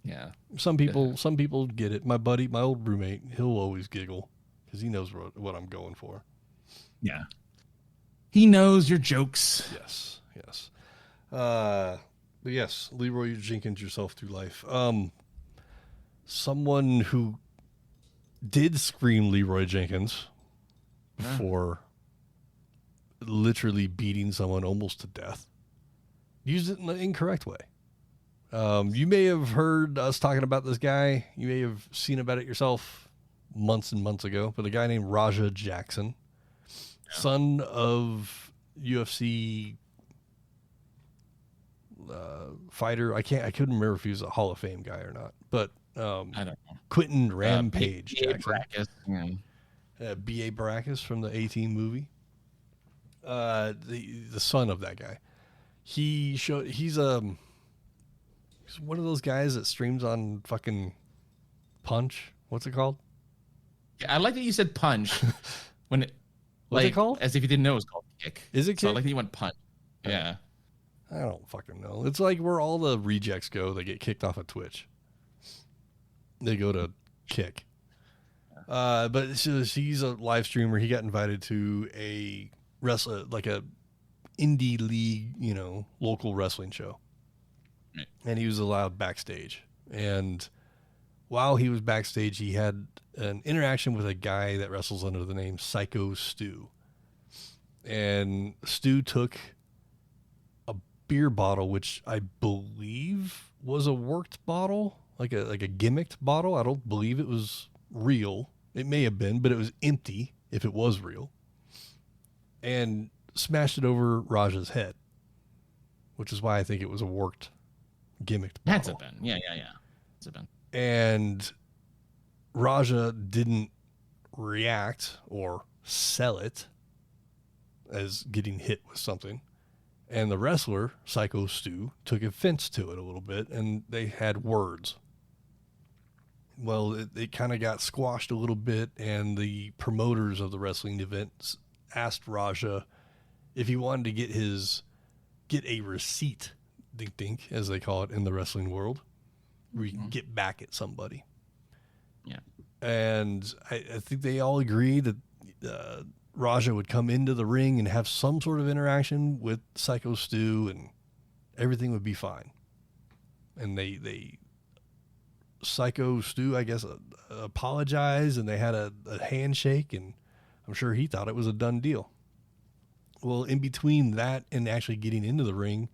Yeah. Some people get it. My buddy, my old roommate, he'll always giggle because he knows what I'm going for. Yeah. He knows your jokes. Yes. But yes, Leroy Jenkins, yourself through life. Someone who did scream Leroy Jenkins for literally beating someone almost to death, used it in the incorrect way. You may have heard us talking about this guy. You may have seen about it yourself months and months ago, but a guy named Raja Jackson, son of UFC fighter. I couldn't remember if he was a Hall of Fame guy or not, but I don't know. Quentin Rampage Jackson. B.A. Baracus from the A-Team movie. The son of that guy. He's one of those guys that streams on fucking Punch. What's it called? Yeah, I like that you said Punch. What's it called? As if you didn't know it was called Kick. Is it Kick? So I like that you went Punch. Yeah. I don't fucking know. It's like where all the rejects go. They get kicked off of Twitch. They go to Kick. But he's a live streamer. He got invited to a indie league, local wrestling show. Right. And he was allowed backstage. And while he was backstage, he had an interaction with a guy that wrestles under the name Psycho Stu. And Stu took a beer bottle, which I believe was a worked bottle, like a gimmicked bottle. I don't believe it was real. It may have been, but it was empty if it was real. And smashed it over Raja's head, which is why I think it was a worked, gimmicked bottle. That's a been. Yeah. That's a been. And Raja didn't react or sell it as getting hit with something. And the wrestler, Psycho Stu, took offense to it a little bit, and they had words. Well, it kind of got squashed a little bit, and the promoters of the wrestling events asked Raja if he wanted to get a receipt, dink, as they call it in the wrestling world, where you can get back at somebody. Yeah. And I think they all agreed that Raja would come into the ring and have some sort of interaction with Psycho Stu, and everything would be fine. And they Psycho Stu, I guess, apologized, and they had a handshake, and I'm sure he thought it was a done deal. Well, in between that and actually getting into the ring,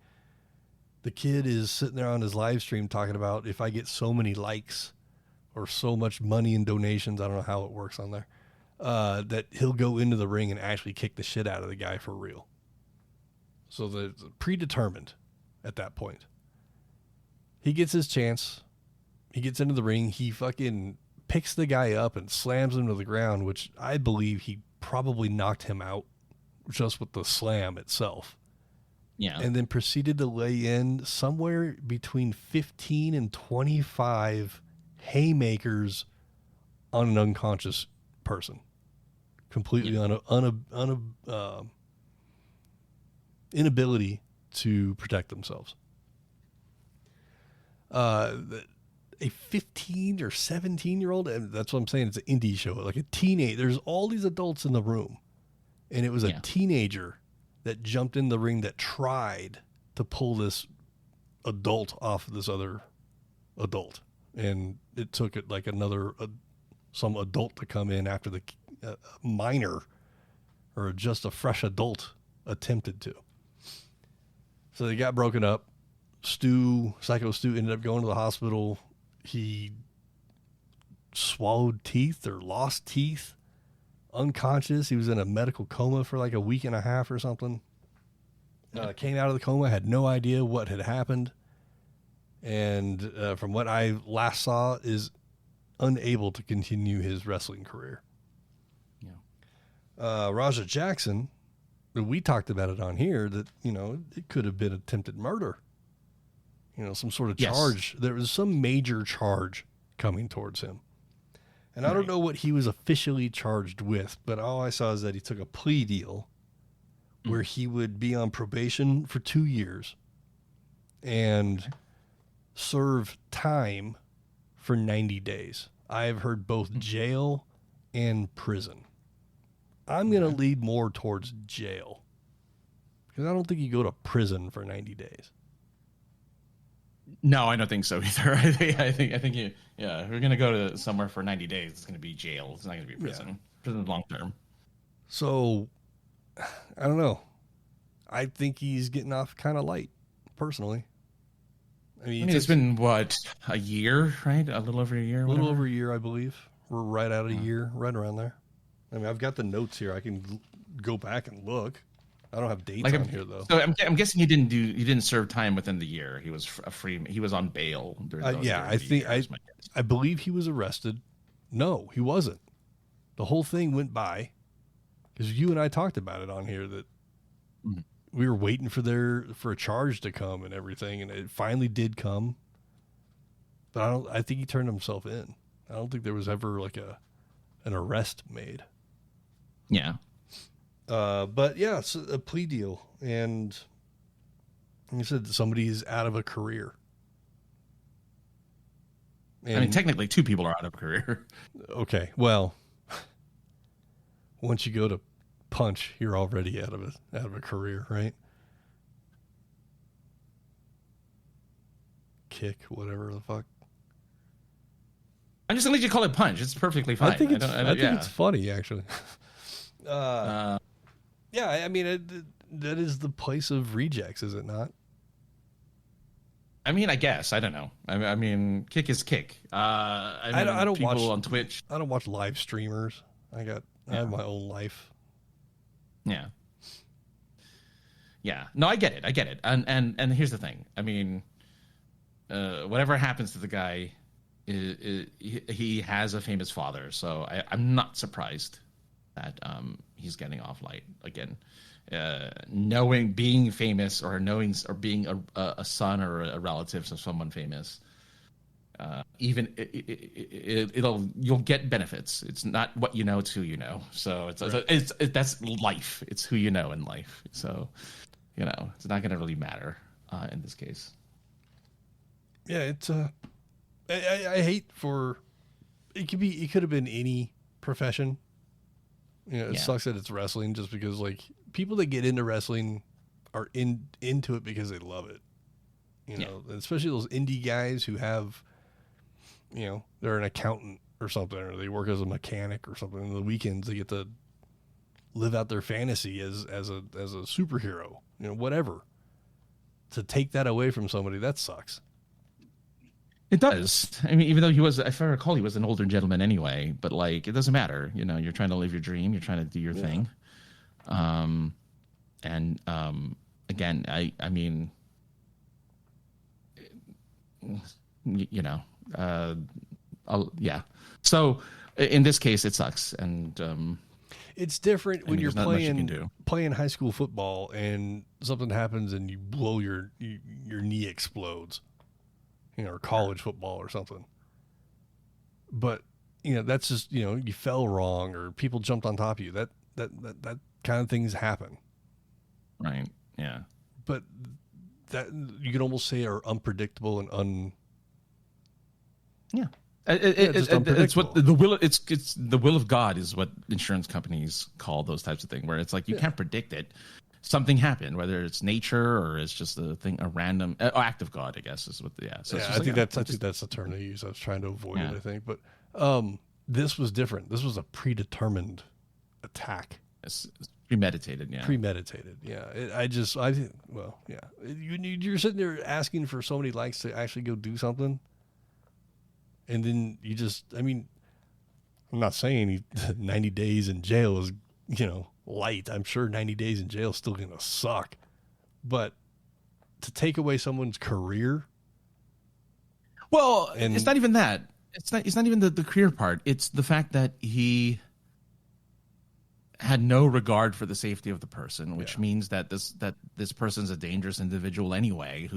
the kid is sitting there on his live stream talking about, if I get so many likes or so much money in donations, I don't know how it works on there, that he'll go into the ring and actually kick the shit out of the guy for real. So the predetermined at that point. He gets his chance. He gets into the ring. He fucking picks the guy up and slams him to the ground, which I believe he probably knocked him out just with the slam itself. Yeah. And then proceeded to lay in somewhere between 15 and 25 haymakers on an unconscious person. Completely inability to protect themselves. A 15 or 17-year-old, and that's what I'm saying, it's an indie show, like a teenage. There's all these adults in the room, and it was a teenager that jumped in the ring that tried to pull this adult off this other adult, and it took it like some adult to come in after the minor or just a fresh adult attempted to. So they got broken up. Psycho Stu ended up going to the hospital. He swallowed teeth or lost teeth, unconscious. He was in a medical coma for like a week and a half or something. Came out of the coma, had no idea what had happened. And from what I last saw, is unable to continue his wrestling career. Yeah. Raja Jackson, we talked about it on here, that, it could have been attempted murder. Some sort of charge. There was some major charge coming towards him. And I don't know what he was officially charged with, but all I saw is that he took a plea deal where he would be on probation for 2 years and serve time for 90 days. I've heard both jail and prison. I'm going to lead more towards jail because I don't think you go to prison for 90 days. No, I don't think so either. I think you, if we're gonna go to somewhere for 90 days, it's gonna be jail. It's not gonna be prison. Yeah. Prison long term. So, I don't know. I think he's getting off kind of light, personally. I mean it's been what, a year, right? A little over a year. A little over a year, I believe. We're right out of a year, right around there. I mean, I've got the notes here. I can go back and look. I don't have dates on here though. So I'm guessing he didn't serve time within the year. He was he was on bail. I believe he was arrested. No, he wasn't. The whole thing went by because you and I talked about it on here that we were waiting for a charge to come and everything, and it finally did come. But I think he turned himself in. I don't think there was ever like an arrest made. Yeah. But yeah, it's a plea deal, and like I said, somebody's out of a career. And, I mean, technically, 2 people are out of a career. Okay, well, once you go to punch, you're already out of a career, right? Kick, whatever the fuck. I'm just gonna let you call it punch. It's perfectly fine. I think it's funny, actually. Yeah, I mean, that is the place of rejects, is it not? I mean, I guess. I don't know. I mean, kick is kick. I don't watch on Twitch. I don't watch live streamers. I have my own life. Yeah. Yeah. No, I get it. And here's the thing. I mean, whatever happens to the guy, he has a famous father, so I'm not surprised that he's getting off light again. Being famous or being a son or a relative of someone famous, you'll get benefits. It's not what you know, it's who you know. So that's life. It's who you know in life. So it's not going to really matter in this case. Yeah, it's I hate for it could have been any profession. It sucks that it's wrestling, just because like people that get into wrestling are into it because they love it. Especially those indie guys who have, they're an accountant or something, or they work as a mechanic or something. On the weekends they get to live out their fantasy as a superhero, whatever. To take that away from somebody, that sucks. It does. I mean, even though if I recall, he was an older gentleman anyway, but like, it doesn't matter. You're trying to live your dream. You're trying to do your thing. again, I mean, yeah. So in this case, it sucks, and it's different when you're there's not much you can do. playing high school football and something happens and you blow your knee explodes, or college football or something. But that's just you fell wrong or people jumped on top of you. That kind of things happen. Right. Yeah. But that you can almost say are unpredictable and Yeah. It's what the will. It's the will of God is what insurance companies call those types of things, where it's like you can't predict it. Something happened, whether it's nature or it's just a random act of God, I guess is what. Yeah. So I think that's the term they use. I was trying to avoid it. I think, but this was different. This was a predetermined attack. It's premeditated. Yeah. Premeditated. Yeah. You're sitting there asking for so many likes to actually go do something. And then I'm not saying 90 days in jail is, light. I'm sure 90 days in jail is still going to suck. But to take away someone's career. Well, it's not even that. It's not even the career part. It's the fact that he had no regard for the safety of the person, which means that this person's a dangerous individual anyway,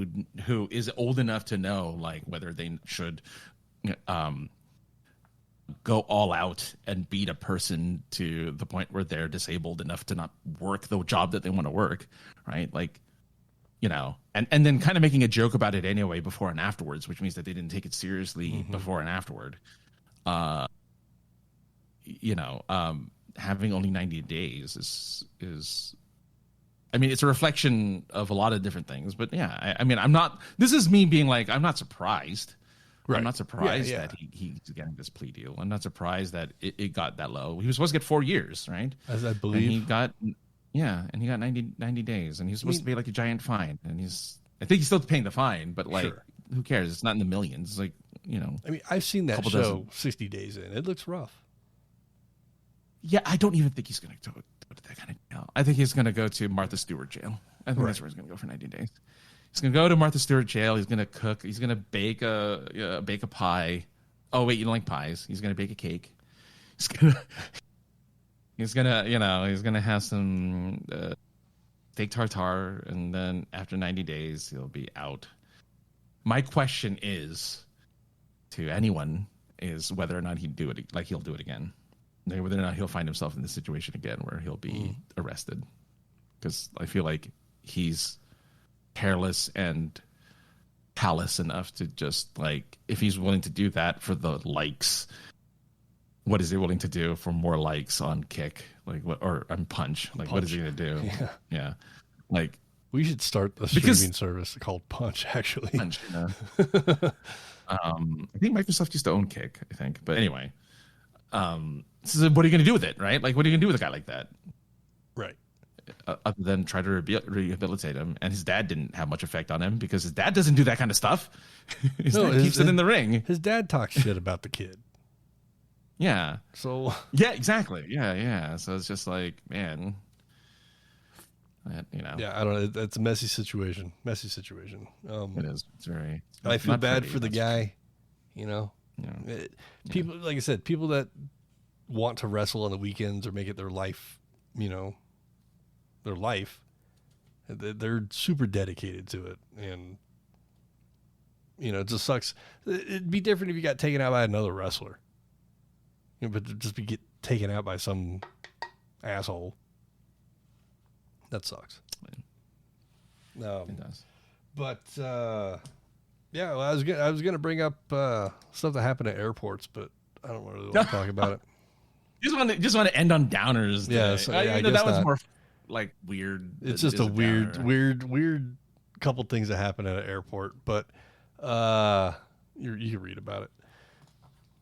who is old enough to know like whether they should go all out and beat a person to the point where they're disabled enough to not work the job that they want to work, right? Like, and then kind of making a joke about it anyway before and afterwards, which means that they didn't take it seriously before and afterward. Having only 90 days is it's a reflection of a lot of different things, but this is me being like, I'm not surprised. Right. I'm not surprised that he's getting this plea deal. I'm not surprised that it got that low. He was supposed to get 4 years, right? As I believe. And he got 90 days, and he's supposed to pay like a giant fine. And I think he's still paying the fine, but like, who cares? It's not in the millions. It's like, I've seen that show 60 Days In. It looks rough. Yeah, I don't even think he's going to go to that kind of jail. I think he's going to go to Martha Stewart jail. I think that's where he's going to go for 90 days. He's going to go to Martha Stewart jail. He's going to cook. He's going to bake a pie. Oh wait, you don't like pies? He's going to bake a cake. He's going to have some steak tartare, and then after 90 days, he'll be out. My question is to anyone is whether or not he'll do it. Like he'll do it again. Whether or not he'll find himself in this situation again where he'll be arrested, because I feel like he's careless and callous enough to just like, if he's willing to do that for the likes, what is he willing to do for more likes on Kick, like what, or on Punch? Like, what is he gonna do? Yeah. Like, we should start a streaming service called Punch. Actually, Punch. I think Microsoft used to own Kick. I think, but anyway, so what are you gonna do with it, right? Like, what are you gonna do with a guy like that? Right. Other than try to rehabilitate him, and his dad didn't have much effect on him because his dad doesn't do that kind of stuff. His dad keeps it in the ring. His dad talks shit about the kid. Yeah. So. Yeah, exactly. Yeah. So it's just like, man, Yeah, I don't know. It's a messy situation. It is. It's very. I feel bad for the guy. Yeah. People, like I said, people that want to wrestle on the weekends or make it their life, their life, they're super dedicated to it, and it just sucks. It'd be different if you got taken out by another wrestler, but to just get taken out by some asshole, that sucks. It does. But yeah, well, I was gonna bring up stuff that happened at airports, but I don't really want to talk about it. Just want to end on downers. Yeah, so, I guess that was not. more like weird. It's just a weird couple things that happen at an airport, but you can read about it.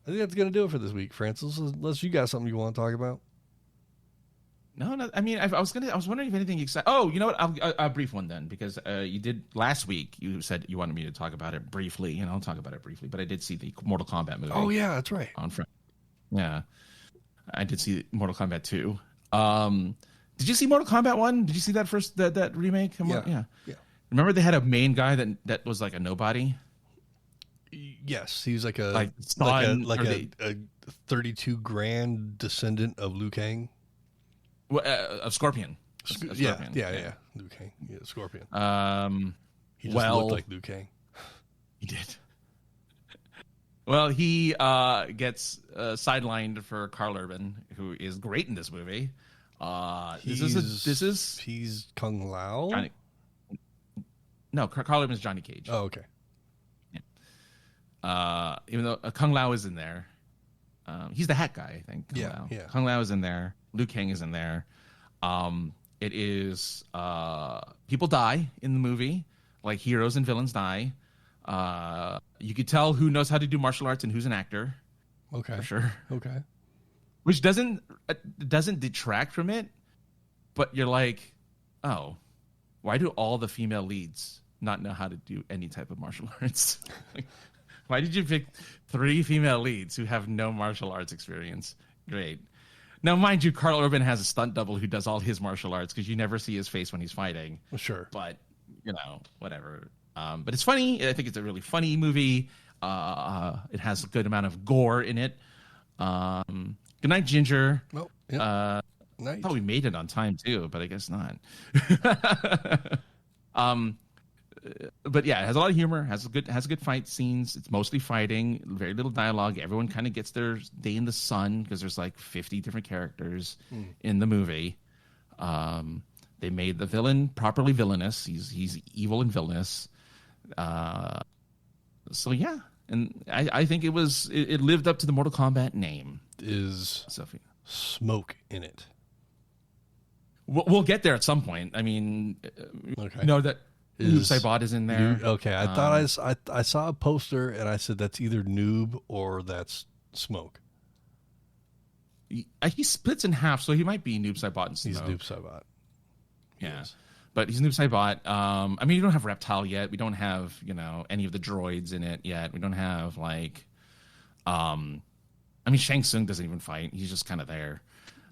I think that's gonna do it for this week, Francis. Unless you got something you want to talk about. No. I mean, I was wondering if anything exciting. Oh, you know what? I'll brief one then, because you did last week. You said you wanted me to talk about it briefly, and I'll talk about it briefly. But I did see the Mortal Kombat movie. Oh yeah, that's right. On Friday. Yeah, I did see Mortal Kombat 2. Did you see Mortal Kombat 1? Did you see that first that remake? Yeah. Remember they had a main guy that was like a nobody? Yes, he was like Like a 32 grand descendant of Liu Kang. Of Scorpion. Yeah. Liu Kang. Yeah, Scorpion. He just looked like Liu Kang. He did. Well, he gets sidelined for Carl Urban, who is great in this movie. He's Kung Lao. No, Carl Urban is Johnny Cage. Oh, okay. Yeah. Even though Kung Lao is in there, he's the hat guy, I think. Kung Lao. Yeah. Kung Lao is in there. Liu Kang is in there. It is people die in the movie, like heroes and villains die. You could tell who knows how to do martial arts and who's an actor. Okay. For sure. Okay. Which doesn't detract from it, but you're like, oh, why do all the female leads not know how to do any type of martial arts? Why did you pick 3 female leads who have no martial arts experience? Great. Now, mind you, Carl Urban has a stunt double who does all his martial arts because you never see his face when he's fighting. Well, sure. But, whatever. But it's funny. I think it's a really funny movie. It has a good amount of gore in it. Good night, Ginger. Oh, yeah. Night. I thought we made it on time, too, but I guess not. But yeah, it has a lot of humor, has a good fight scenes. It's mostly fighting, very little dialogue. Everyone kind of gets their day in the sun because there's like 50 different characters in the movie. They made the villain properly villainous. He's evil and villainous. So yeah, and I think it lived up to the Mortal Kombat name. Is Sophie smoke in it? We'll get there at some point. I mean, okay. You know that Noob Saibot is in there. Okay, I thought I saw a poster and I said that's either Noob or that's Smoke. He splits in half, so he might be Noob Saibot and Smoke. He's Noob Saibot. Yeah. Yes. But he's Noob Saibot. I mean, you don't have Reptile yet. We don't have, any of the droids in it yet. We don't have, Shang Tsung doesn't even fight. He's just kind of there.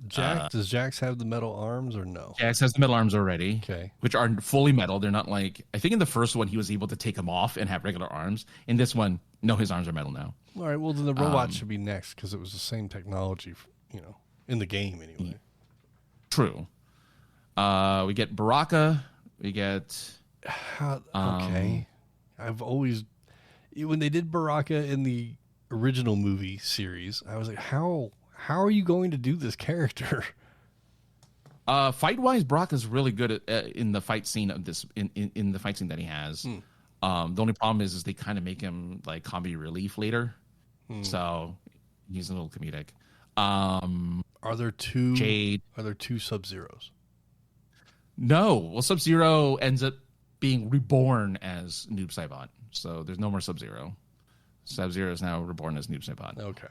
Does Jax have the metal arms or no? Jax has the metal arms already, okay, which are fully metal. They're not I think in the first one he was able to take them off and have regular arms. In this one, no, his arms are metal now. All right, well, then the robot should be next because it was the same technology, in the game anyway. True. We get Baraka. We get... Okay. I've always... When they did Baraka in the original movie series, I was like, how are you going to do this character? Fight wise, Brock is really good at in the fight scene of this in the fight scene that he has. The only problem is they kind of make him like comedy relief later, so he's a little comedic. Are there two Jade? Are there 2 Sub-Zeros? No. Well, Sub-Zero ends up being reborn as Noob Saibot, so there's no more Sub-Zero. Sub-Zero is now reborn as Noob Saibot. Okay.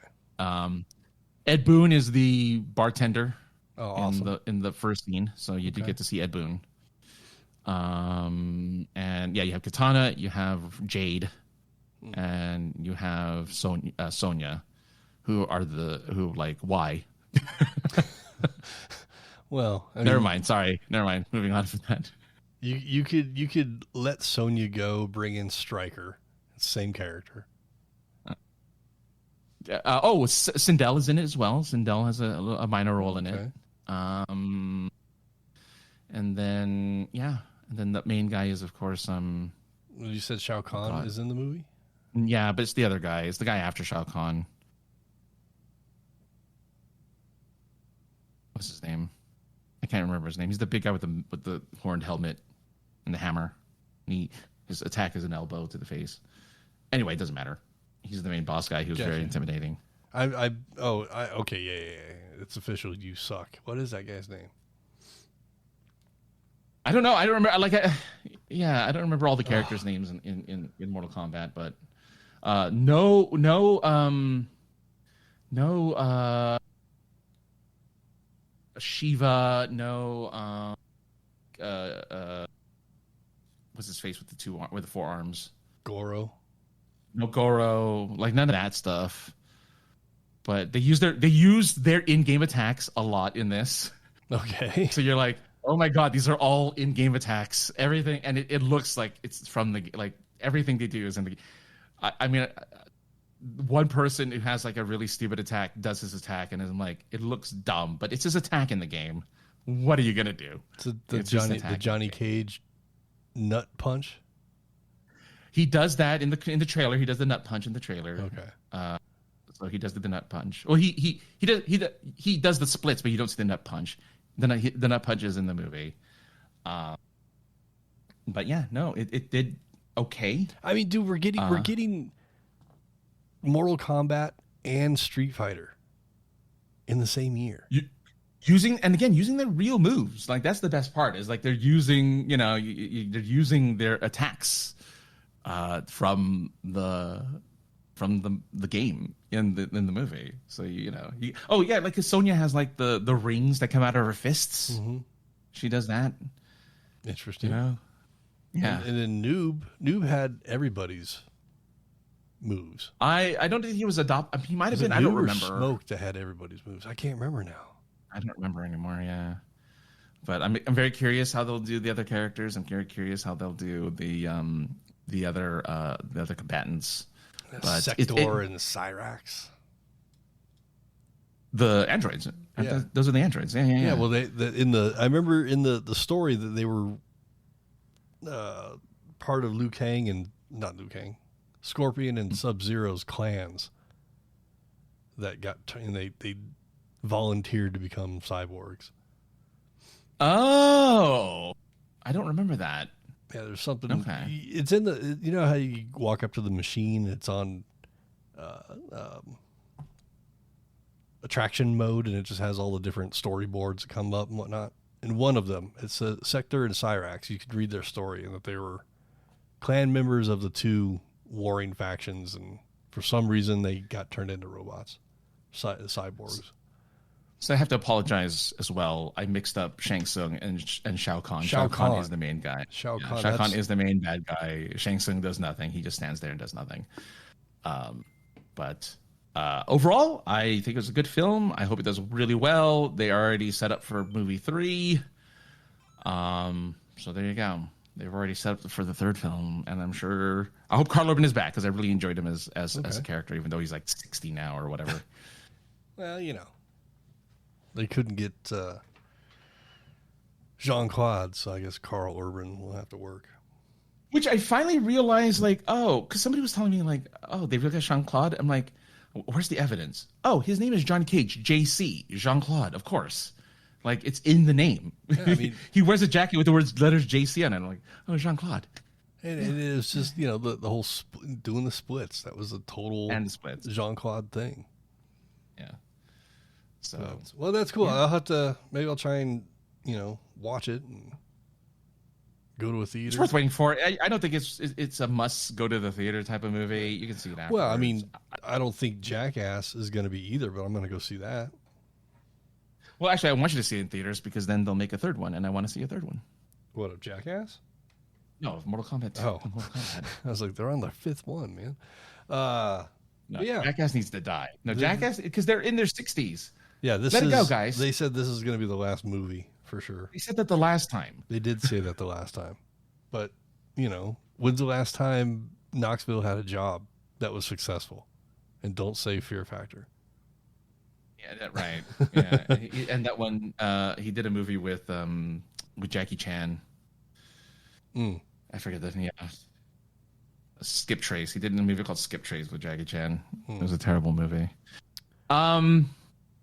Ed Boon is the bartender awesome. in the first scene, so you do get to see Ed Boon. And yeah, you have Katana, you have Jade, and you have Sonya, who why? Well, never mind. Sorry, never mind. Moving on from that. You could let Sonya go, bring in Stryker, same character. Sindel is in it as well. Sindel has a minor role in it. And then the main guy is of course You said Shao Kahn is in the movie? Yeah, but it's the other guy. It's the guy after Shao Kahn. What's his name? I can't remember his name. He's the big guy with the horned helmet and the hammer. His attack is an elbow to the face. Anyway, it doesn't matter. He's the main boss guy who's very intimidating. Okay, yeah. It's official. You suck. What is that guy's name? I don't know. I don't remember. I don't remember all the characters' names in Mortal Kombat, but no Shiva, no what's his face with the 4 arms? Goro. No Goro, none of that stuff. But they use their in-game attacks a lot in this. Okay. So you're like, oh my god, these are all in-game attacks. Everything, and it looks like it's from the like everything they do is in the. I mean, one person who has like a really stupid attack does his attack, and I'm like, it looks dumb, but it's his attack in the game. What are you gonna do? So the Johnny Cage nut punch. He does that in the trailer. He does the nut punch in the trailer. Okay. So he does the nut punch. Well, he does the splits, but you don't see the nut punch. The nut punch is in the movie. But yeah, no, it did okay. I mean, dude, we're getting Mortal Kombat and Street Fighter in the same year. Using their real moves. Like that's the best part. Is like they're using, they're using their attacks from the game in the movie. So like cause Sonya has like the rings that come out of her fists. Mm-hmm. She does that. Interesting. Yeah. And then Noob had everybody's moves. I don't think he was he might have been. Noob I don't or remember. Smoke that had everybody's moves. I can't remember now. I don't remember anymore. Yeah. But I'm very curious how they'll do the other characters. I'm very curious how they'll do the other combatants. Sector and Cyrax. The androids. Yeah. Those are the androids. Yeah. Well, I remember in the story that they were part of Scorpion and Sub-Zero's clans that and they volunteered to become cyborgs. Oh, I don't remember that. Yeah, there's something. Okay. It's in the. You know how you walk up to the machine? It's on attraction mode, and it just has all the different storyboards that come up and whatnot. And one of them, it's a Sector and Cyrax. You could read their story, and that they were clan members of the two warring factions, and for some reason they got turned into robots, cyborgs. So I have to apologize as well. I mixed up Shang Tsung and Shao Kahn. Shao Kahn is the main guy. Shao Kahn is the main bad guy. Shang Tsung does nothing. He just stands there and does nothing. But overall, I think it was a good film. I hope it does really well. They already set up for movie 3. So there you go. They've already set up for the third film, and I hope Karl Urban is back because I really enjoyed him as a character, even though he's like 60 now or whatever. Well, they couldn't get Jean-Claude, so I guess Karl Urban will have to work. Which I finally realized, because somebody was telling me, they really got Jean-Claude. I'm like, where's the evidence? Oh, his name is Johnny Cage, JC, Jean-Claude, of course. Like, it's in the name. Yeah, I mean, he wears a jacket with the letters JC on it. I'm like, oh, Jean-Claude. And it was just, the whole doing the splits. That was a total Jean-Claude thing. Yeah. So, well, that's cool. Yeah. Maybe I'll try and, watch it and go to a theater. It's worth waiting for. I don't think it's a must go to the theater type of movie. You can see it afterwards. Well, I mean, I don't think Jackass is going to be either, but I'm going to go see that. Well, actually, I want you to see it in theaters because then they'll make a third one, and I want to see a third one. What, of Jackass? No, Mortal Kombat 2. Oh. Mortal Kombat. I was like, they're on their 5th one, man. No, yeah. Jackass needs to die. No, Jackass, because they're in their 60s. Yeah, Let it go, guys. They said this is going to be the last movie for sure. They said that the last time. They did say that the last time. But, when's the last time Knoxville had a job that was successful? And don't say Fear Factor. Yeah, right. Yeah. And that one, he did a movie with Jackie Chan. I forget the name. Yeah. Skip Trace. He did a movie called Skip Trace with Jackie Chan. It was a terrible movie.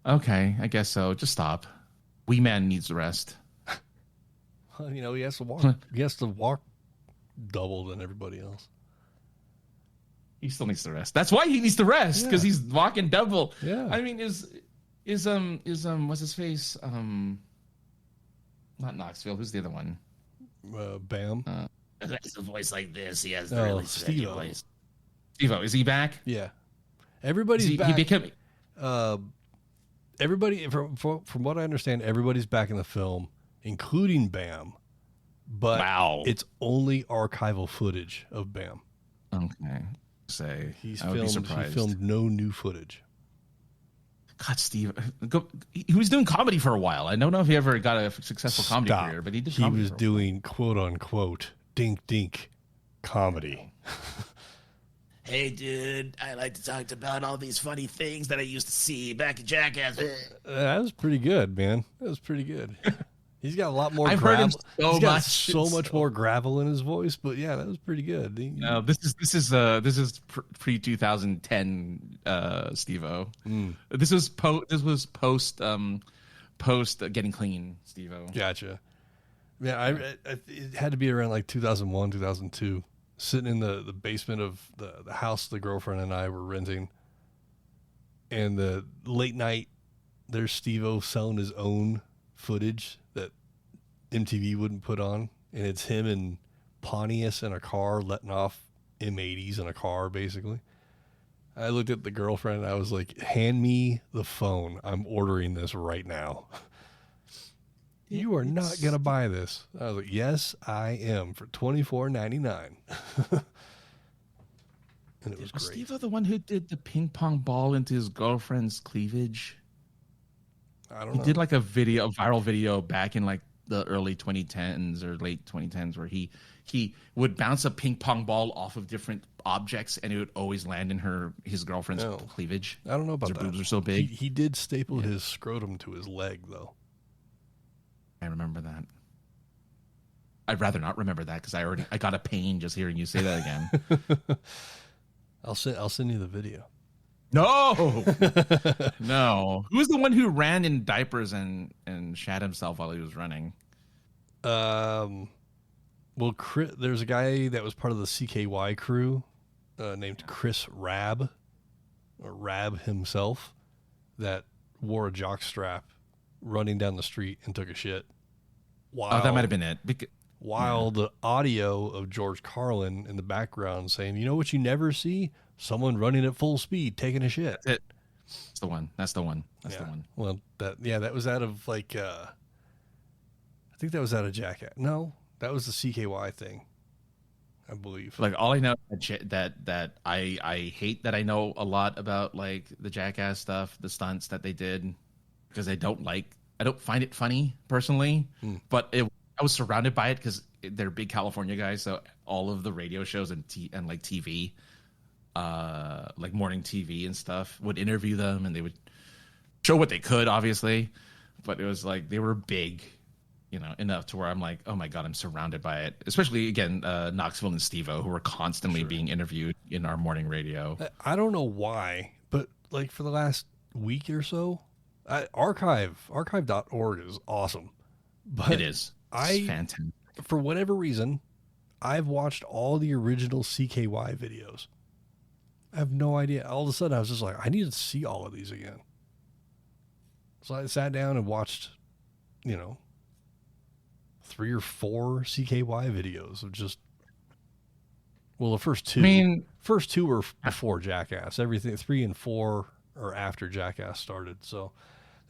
Okay, I guess so. Just stop. Wee Man needs the rest. Well, he has to walk. He has to walk double than everybody else. He still needs the rest. That's why he needs the rest, because he's walking double. Yeah. I mean, is what's his face? Not Knoxville. Who's the other one? Bam. That's a voice like this. He has the really steady Steve-O. voice. Steve-O, is he back? Yeah. Everybody's back. He became. Everybody, from what I understand, everybody's back in the film, including Bam. But it's only archival footage of Bam. Okay. I would be He surprised. filmed no new footage. God, Steve, he was doing comedy for a while. I don't know if he ever got a successful comedy career, but he did. He was doing quote unquote dink dink comedy. Hey, dude, I like to talk about all these funny things that I used to see back in Jackass. That was pretty good, man. That was pretty good. He's got a lot more. I've heard him He's got so much more gravel in his voice, but yeah, that was pretty good. No, this is pre 2010 Steve-O. This was post Getting Clean Steve-O. Gotcha. Yeah, it had to be around like 2001, 2002. Sitting in the basement of the house the girlfriend and I were renting, and the late night, there's Steve-O selling his own footage that MTV wouldn't put on, and it's him and Pontius in a car letting off M80s in a car, basically. I looked at the girlfriend and I was like, hand me the phone. I'm ordering this right now. You are not going to buy this. I was like, yes, I am, for $24.99. And it was great. Steve-O the one who did the ping pong ball into his girlfriend's cleavage? I don't know. He did like a viral video back in like the early 2010s or late 2010s where he would bounce a ping pong ball off of different objects and it would always land in his girlfriend's cleavage. I don't know about that. Her boobs are so big. He did staple his scrotum to his leg, though. I remember that. I'd rather not remember that because I got a pain just hearing you say that again. I'll send you the video. No, no. Who was the one who ran in diapers and shat himself while he was running? Well, there's a guy that was part of the CKY crew named Chris Rabb, or Rabb himself, that wore a jockstrap running down the street and took a shit. Wow, that might have been it. While the audio of George Carlin in the background saying, "You know what you never see? Someone running at full speed taking a shit." That's it. That's the one. That's the one. Well, that was out of like, I think that was out of Jackass. No, that was the CKY thing, I believe. Like all I know that I hate that I know a lot about like the Jackass stuff, the stunts that they did, because I don't find it funny personally, but I was surrounded by it because they're big California guys, so all of the radio shows and like TV, like morning TV and stuff, would interview them and they would show what they could, obviously, but it was like they were big, enough to where I'm like, oh my God, I'm surrounded by it. Especially again, Knoxville and Steve-O, who were constantly being interviewed in our morning radio. I don't know why, but like for the last week or so, archive.org is awesome. But it is. It's fantastic. For whatever reason, I've watched all the original CKY videos. I have no idea. All of a sudden, I was just like, I need to see all of these again. So I sat down and watched, 3 or 4 CKY videos of just, well, the first two were before Jackass. Everything 3 and 4 are after Jackass started, so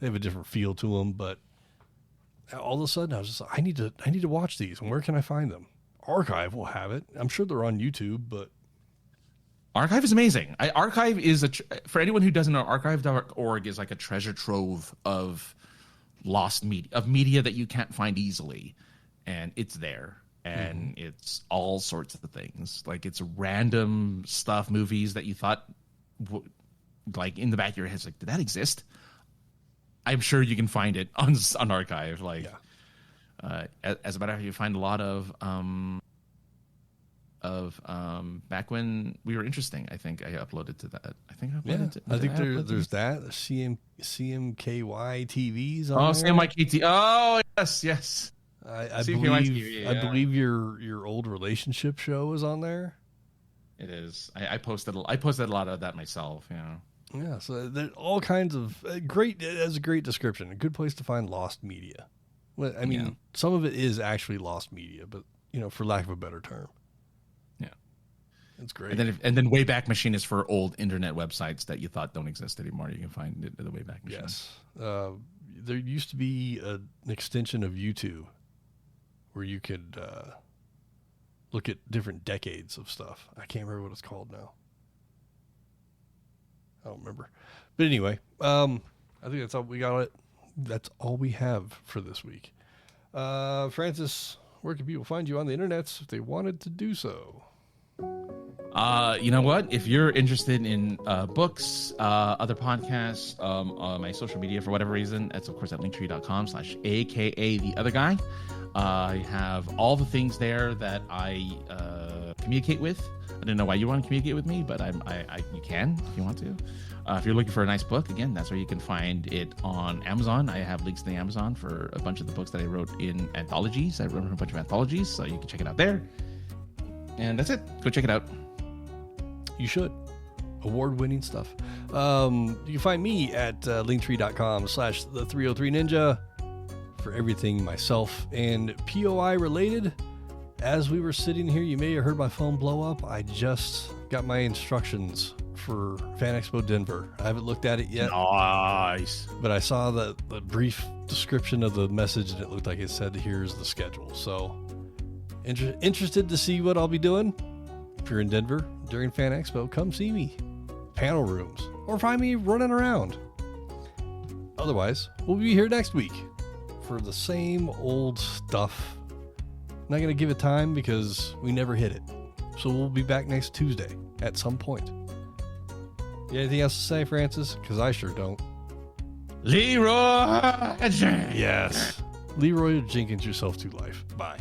they have a different feel to them. But all of a sudden, I was just like, I need to watch these. And where can I find them? Archive will have it. I'm sure they're on YouTube, but Archive is amazing. Archive is for anyone who doesn't know, archive.org is like a treasure trove of lost media that you can't find easily, and it's there, and it's all sorts of things. Like it's random stuff, movies that you thought, like in the back of your head, it's like, did that exist? I'm sure you can find it on Archive. Like, as a matter of fact, you find a lot of back when we were interesting. I think I uploaded to that. I think there's that CMKY TVs. On there. CMYKT. Oh yes. I believe your old relationship show is on there. It is. I posted a lot of that myself. Yeah, so there's all kinds of great. It has a great description. A good place to find lost media. Well, I mean, some of it is actually lost media, but for lack of a better term. Yeah, it's great. And then Wayback Machine is for old internet websites that you thought don't exist anymore. You can find it at the Wayback Machine. Yes, there used to be an extension of YouTube where you could look at different decades of stuff. I can't remember what it's called now. I don't remember. But anyway, I think that's all we got. That's all we have for this week. Francis, where can people find you on the internet if they wanted to do so? You know what? If you're interested in books, other podcasts, my social media for whatever reason, it's of course at linktree.com/aka the other guy. I have all the things there that I communicate with. I don't know why you want to communicate with me, but you can if you want to. If you're looking for a nice book, again, that's where you can find it on Amazon. I have links to the Amazon for a bunch of the books that I wrote in anthologies. I wrote a bunch of anthologies, so you can check it out there. And that's it. Go check it out. You should. Award-winning stuff. You can find me at linktree.com/the303ninja for everything myself and POI related. As we were sitting here, you may have heard my phone blow up. I just got my instructions for Fan Expo Denver. I haven't looked at it yet. Nice. But I saw the brief description of the message, and it looked like it said, here's the schedule. So, interested to see what I'll be doing. If you're in Denver during Fan Expo, come see me. Panel rooms. Or find me running around. Otherwise, we'll be here next week for the same old stuff. Not going to give it time because we never hit it. So we'll be back next Tuesday at some point. You got anything else to say, Francis? Because I sure don't. Leroy Jenkins. Yes. Leroy Jenkins yourself to life. Bye.